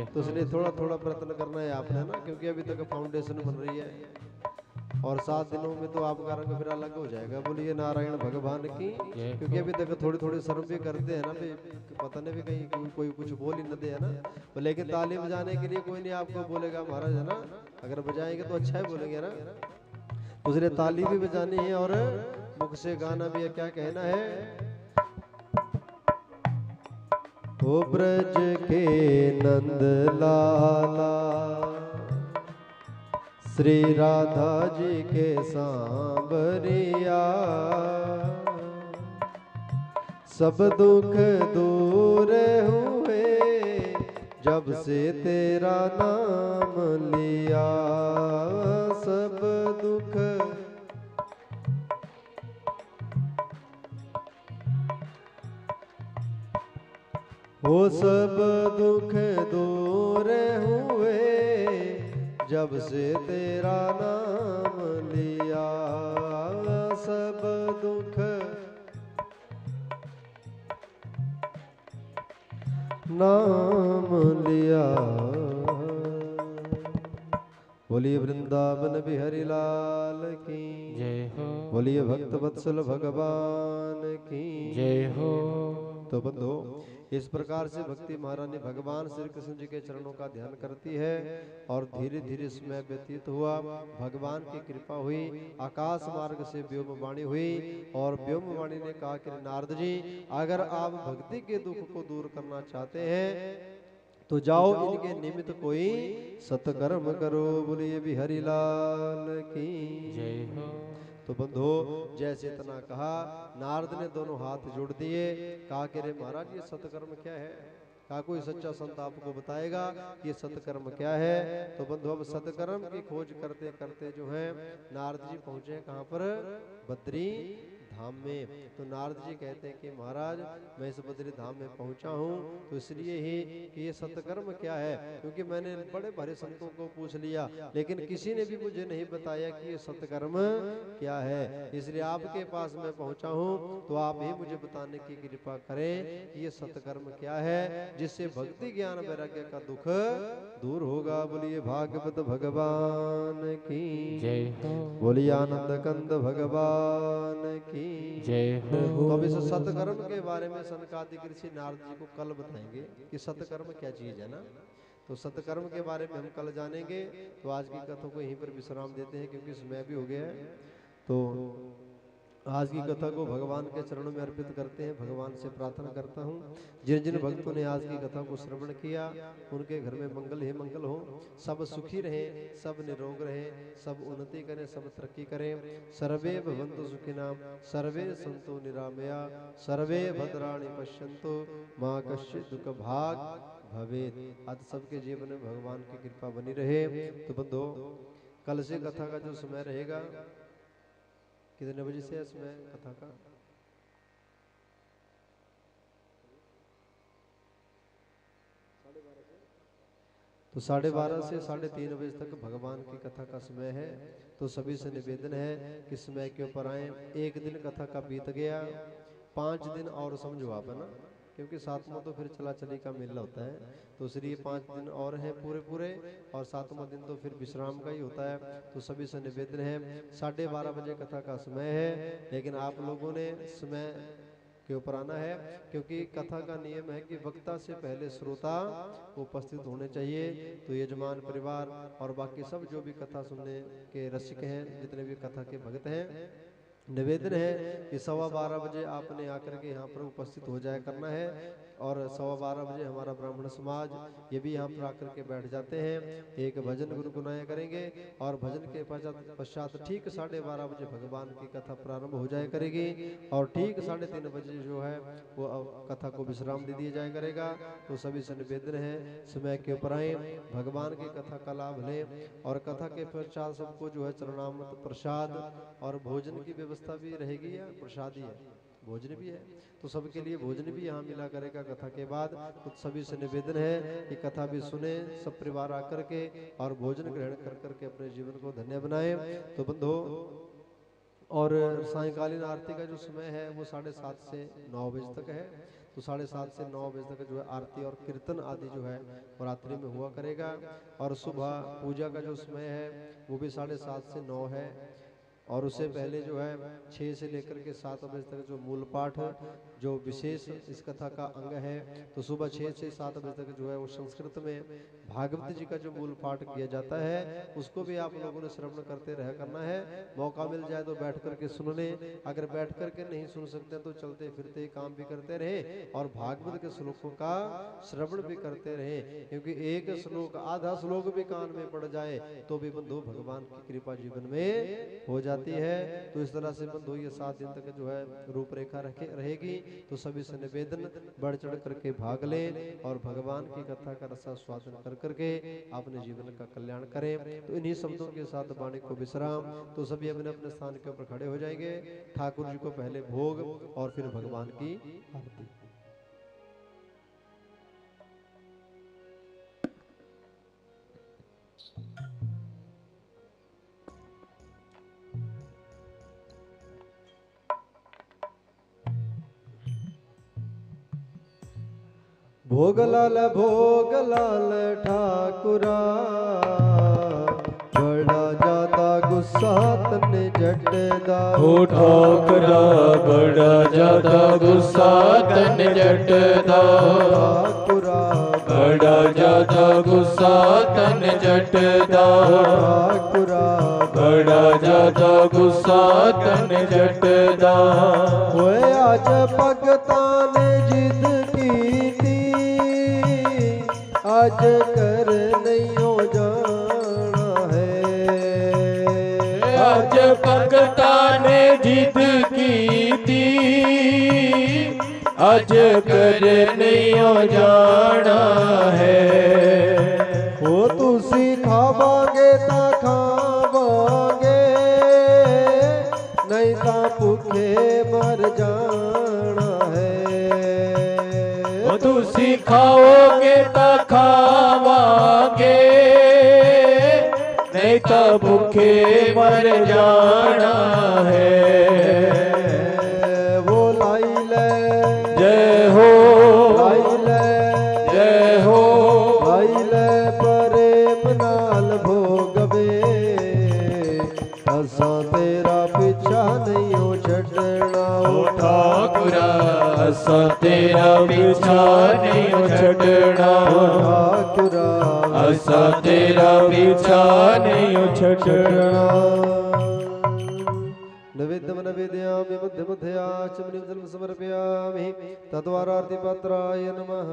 तो इसलिए थोड़ा थोड़ा प्रयत्न करना है आपने ना, क्योंकि अभी तक फाउंडेशन बन रही है और 7 दिनों में तो आपका रंग फिर अलग हो जाएगा। बोलिए नारायण भगवान की। क्योंकि अभी तक थोड़ी थोड़ी शर्म भी करते हैं ना, पता नहीं भी कहीं कोई कुछ बोल ही न दे, है ना। तो लेकिन ताली बजाने के लिए कोई नहीं आपको बोलेगा महाराज, है ना। अगर बजाएंगे तो अच्छा ही बोलेंगे ना। तो इसलिए ताली भी बजानी है और मुख से गाना भी है। क्या कहना है? ओ ब्रज के नंद लाला श्री राधा जी के सांवरिया, सब दुख दूर हुए जब से तेरा नाम लिया, सब दुख वो सब दुख दूर हुए जब से तेरा नाम लिया, सब दुख नाम लिया। बोलिए वृंदावन बिहारी लाल की जय हो। बोलिए भक्त वत्सल भगवान की जय हो। तो बंधो, इस प्रकार से भक्ति महारानी भगवान श्री कृष्ण जी के चरणों का ध्यान करती है और धीरे धीरे समय व्यतीत हुआ। भगवान की कृपा हुई, आकाश मार्ग से व्योमवाणी हुई और व्योमवाणी ने कहा कि नारद जी, अगर आप भक्ति के दुख को दूर करना चाहते हैं तो जाओ इनके निमित्त कोई सत्कर्म करो। बोलिए बिहारी लाल की जय हो। तो बंधो, जैसे इतना कहा, नारद ने दोनों हाथ जोड़ दिए। कहा कि रे महाराज, ये सत्कर्म क्या है? कहा कोई सच्चा संत आपको बताएगा ये सत्कर्म क्या है। तो बंधु, अब सत्कर्म की खोज करते करते जो है नारद जी पहुंचे कहां पर? बद्री धाम में। तो नारद जी कहते हैं कि महाराज मैं इस बद्री धाम में पहुंचा हूं तो इसलिए ही कि ये सत्कर्म क्या है, क्योंकि मैंने बड़े भारी संतों को पूछ लिया लेकिन किसी ने भी मुझे नहीं बताया कि ये सत्कर्म क्या है। इसलिए आपके पास मैं पहुंचा हूं तो आप ही मुझे बताने की कृपा करें कि ये सत्कर्म क्या है जिससे भक्ति ज्ञान वैराग्य का दुख दूर होगा। बोलिए भागवत भगवान की जय हो, बोलिए आनंद कंद भगवान की जय हो। तो अब इस सत्कर्म के बारे में सनकादिक ऋषि नारद जी को कल बताएंगे कि सत्कर्म क्या चीज है ना। तो सत्कर्म के बारे में हम कल जानेंगे। तो आज की कथा को यहीं पर विश्राम देते हैं क्योंकि समय भी हो गया है। तो आज की कथा को भगवान के चरणों में अर्पित करते हैं। भगवान से प्रार्थना करता हूँ जिन जिन भक्तों ने आज की कथा को श्रवण किया उनके घर में मंगल ही मंगल हो, सब सुखी रहे, सब निरोग रहे, सब उन्नति करें, सब तरक्की करें। सर्वे भवन्तु सुखिनां, सर्वे सन्तु निरामया, सर्वे भद्राणि पश्यन्तु, मां कश्चित् दुःख भाग भवेत्। आज सबके जीवन में भगवान की कृपा बनी रहे। तो बंधो कल से कथा का जो समय रहेगा कितने बजे से है समय कथा का? तो 12:30 से 3:30 बजे तक भगवान की कथा का समय है। तो सभी से निवेदन है कि समय के ऊपर आए। एक दिन कथा का बीत गया, 5 दिन और समझो आप, है ना, क्योंकि 7वां तो फिर चला चली का मेला होता है। तो इसलिए 5 दिन और हैं पूरे और 7वां दिन तो फिर विश्राम का ही होता है। तो सभी से निवेदन है 12:30 बजे कथा का समय है, लेकिन आप लोगों ने समय के ऊपर आना है क्योंकि कथा का नियम है कि वक्ता से पहले श्रोता उपस्थित होने चाहिए। तो यजमान परिवार और बाकी सब जो भी कथा सुनने के रसिक हैं, जितने भी कथा के भक्त हैं, निवेदन है कि 12:15 बजे आपने आकर के यहाँ पर उपस्थित हो जाया करना है। और 12:15 बजे हमारा ब्राह्मण समाज ये भी यहाँ पर आकर के बैठ जाते हैं, एक भजन गुनगुनाया करेंगे और भजन के पश्चात ठीक 12:30 बजे भगवान की कथा प्रारंभ हो जाया करेगी और ठीक 3:30 बजे जो है वो कथा को विश्राम दे दिया जाया करेगा। तो सभी से निवेदन है समय के ऊपर आए, भगवान की कथा का लाभ लें और कथा के पश्चात सबको जो है चरणामृत प्रसाद और भोजन की व्यवस्था भी रहेगी या प्रसाद ही है, भोजन भी है। तो सबके लिए भोजन भी यहाँ मिला करेगा कथा के बाद। तो सभी से निवेदन है कि कथा भी सुने सब परिवार आकर के और भोजन ग्रहण कर करके अपने जीवन को धन्य बनाए। तो बंधो और सायंकालीन आरती का जो समय है वो 7:30 से 9 बजे तक है। तो 7:30 से 9 बजे तक जो है आरती और कीर्तन आदि जो है वो रात्रि में हुआ करेगा। और सुबह पूजा का जो समय है वो भी 7:30 से 9 है। और उससे पहले जो है 6 से लेकर के 7 बजे तक जो मूल पाठ जो विशेष इस कथा का अंग है, तो सुबह 6 से 7 बजे तक जो है वो संस्कृत में भागवत जी का जो मूल पाठ किया जाता है उसको भी आप लोगों ने श्रवण करते रह करना है। मौका मिल जाए तो बैठ करके सुन लें, अगर बैठ करके नहीं सुन सकते तो चलते फिरते काम भी करते रहे और भागवत के श्लोकों का श्रवण भी करते रहे, क्योंकि एक श्लोक आधा श्लोक भी कान में पड़ जाए तो भी बंधु भगवान की कृपा जीवन में हो जाती है। तो इस तरह से बंधु ये 7 दिन तक जो है रूपरेखा रहेगी। तो सभी से निवेदन बढ़ चढ़ करके भाग लें और भगवान की कथा का रसा स्वादन कर करके अपने जीवन का कल्याण करें। तो इन्हीं शब्दों के साथ वाणी को विश्राम। तो सभी अपने अपने स्थान के ऊपर खड़े हो जाएंगे। ठाकुर जी को पहले भोग और फिर भगवान की आरती। भोगलाल भोगलाल ठाकुरा, बड़ा ज्यादा गुस्सा तने जटदा। हो ठाकुरा बड़ा ज्यादा गुस्सा तन जटदा। ठाकुरा बड़ा ज्यादा गुस्सा तन जटदा। ठाकुरा बड़ा ज्यादा गुस्सा तन जटदा। होए आज भगता ने जिद कीती, आज कर नहीं जाना है। आज भगता ने जिद की थी, आज कर नहीं जाना है। वो तुसी खावांगे ता खावांगे, नहीं ता भूखे मर जाना है। तुसी खाओगे तो खावांगे, नहीं तो भूखे मर जाना है। वो लाई ले जय हो, लाई ले जय हो, लाई ले प्रेम नाल भोगवे, असा तेरा पीछा नहीं हो छड़ना। ओ ठाकुरा असा तेरा पीछा नहीं हो छड़ना। ठाकुरा असा तेरा पीछा नहीं हो छड़ना। नैवेद्यम नैवेद्यामि मध्य मध्याचमनीं जलं समर्पयामि। तद्वारार्ति पात्राय नमः।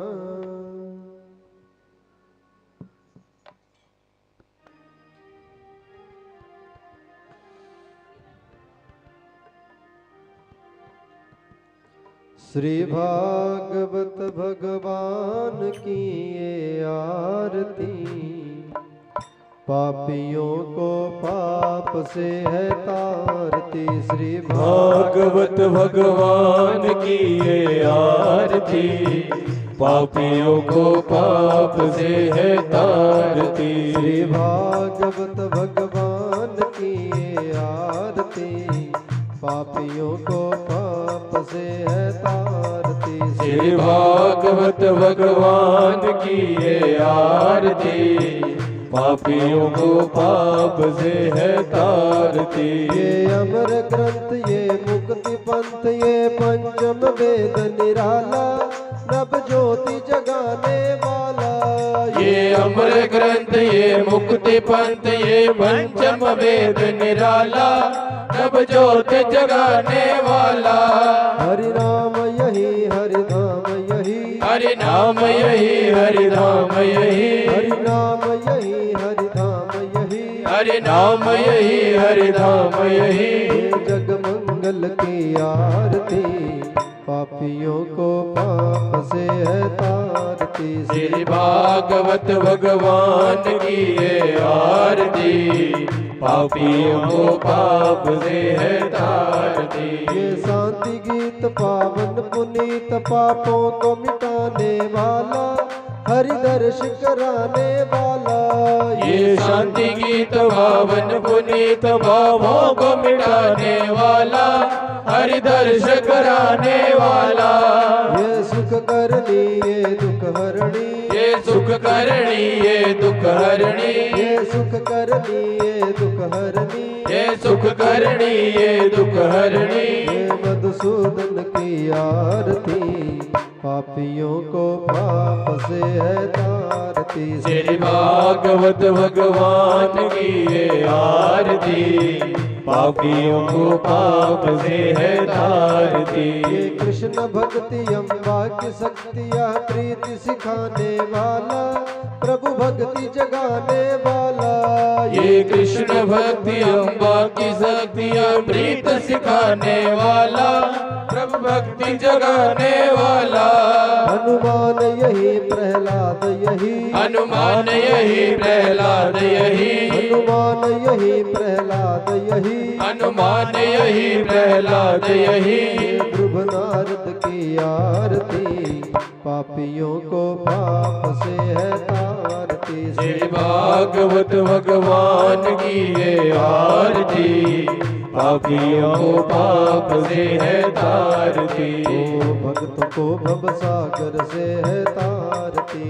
श्री भागवत भगवान की ये आरती, पापियों को पाप से है तारती। श्री भागवत भगवान की ये आरती, पापियों को पाप से है तारती। श्री भागवत भगवान की ये आरती, पापियों को पाप से है तारती। श्री भागवत भगवान की ये आरती, पापियों को पाप से है तारती। ये अमर ग्रंथ ये मुक्ति पंथ ये पंचम वेद निराला, नभ ज्योति जगाने वाला। ये अमर ग्रंथ ये मुक्ति पंथ ये पंचम वेद निराला, नभ ज्योति जगाने वाला। हरि नाम यही हरि धाम यही, हरि नाम यही हरि धाम यही, हरि नाम यही हरि धाम यही, हरि नाम यही हरि धाम यही। ये जग मंगल की आरती, पापियों को पाप से है तारती। श्री भागवत भगवान की ये आरती, पापियों को पाप से है तारती। ये शांति गीत पावन पुनीत पापों को मिटाने वाला, हरि दर्श कराने वाला। ये शांति गीत पावन पुनीत पापों को मिटाने वाला, हरि दर्श कराने वाला। ये सुख करनी ये दुख हरणी, ये सुख करणी ये दुख हरणी, ये सुख करनी ये दुख हरणी, ये सुख करणी ये दुख हरणी। ये मधुसूदन की आरती, पापियों को पाप से है तारती। श्री भागवत भगवान की ये आरती, पापियों को पाप से है तारती। ये कृष्ण भक्ति अम्बा की शक्तियाँ प्रीति सिखाने वाला, प्रभु भक्ति जगाने वाला। ये कृष्ण भक्ति अम्बा की शक्तियाँ प्रीत सिखाने वाला, प्रभु भक्ति जगाने वाला। हनुमान यही प्रहलाद यही, हनुमान यही प्रहलाद यही, हनुमान यही प्रहलाद यही, हनुमान यही प्रहलाद यही। ध्रुव नारद की आरती, पापियों को पाप से है तारती। श्री भागवत भगवान की ये आरती, पापियों को पाप से है तारती। ओ भक्त को भव सागर से है तारती,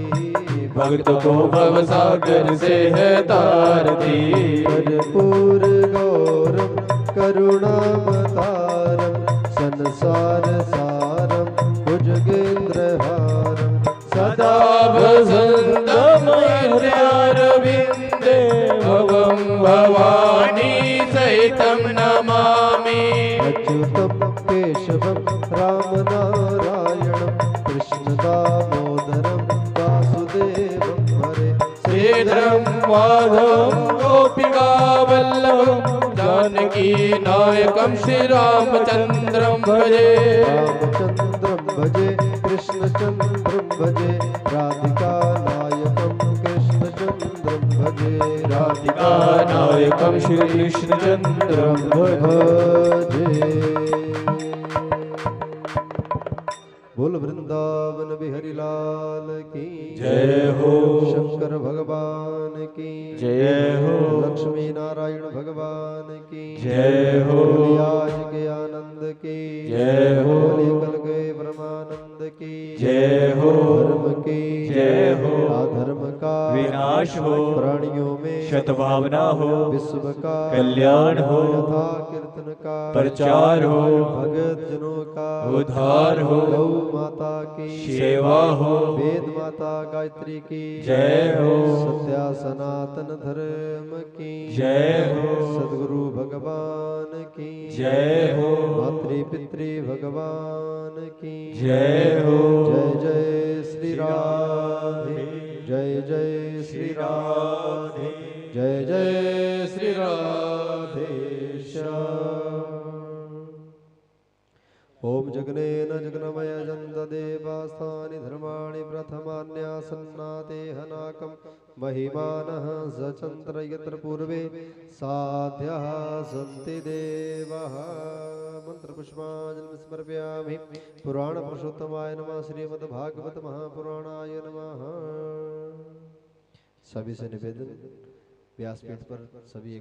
भक्त को भव सागर से है तारती। कर्पूर गौरम करुणावतारम, संसार सारम भुजगेन्द्रहारम, सदा वसन्तम हृदयारविन्दे भवं भवानी सहितं नमामि। अच्युतम केशवम राम नारायणम, कृष्ण दामोदरम वासुदेवम हरे। श्रीधरं माधवं गोपिका वल्लभं, जानकी नायकं श्री रामचन्द्रं भजे। रामचंद्रम भजे कृष्णचंद्रम भजे, राधिका नायकम कृष्णचंद्रम भजे। राधिका नायकं श्री कृष्णचन्द्रं भजे। बोल वृंदावन बिहारी लाल की जय हो। शंकर भगवान की जय हो। लक्ष्मी नारायण भगवान की जय हो। बोलिए आज के आनंद की जय हो। बोलिए कल के परमानंद की जय हो। धर्म की जय हो। अधर्म का विनाश हो। प्राणियों में सद्भावना हो। विश्व का कल्याण हो। यथा कीर्तन का प्रचार हो। भगत जनों का उद्धार हो। गौ माता की सेवा हो। वेद माता गायत्री की जय हो। सत्या सनातन धर्म की जय हो। सद्गुरु भगवान की जय हो। मातृ पितृ भगवान की जय हो। जय जय श्री राधे जय जय श्री राधे जय जय श्री राधे श्याम। ओम जगनेन जगनमय जन्तदेवास्थानि धर्माणि प्रथमान्यासन्नाते हनाकं महिमानः सचन्द्र यत्र पूर्वे साध्यः सन्ति देवः। मंत्रपुष्पाञ्जलिं समर्पयामि। पुराणपुरुषोत्तमाय नमः। श्रीमद्भागवत महापुराणाय नमः। सभी से निवेदन व्यासपीठ पर सभी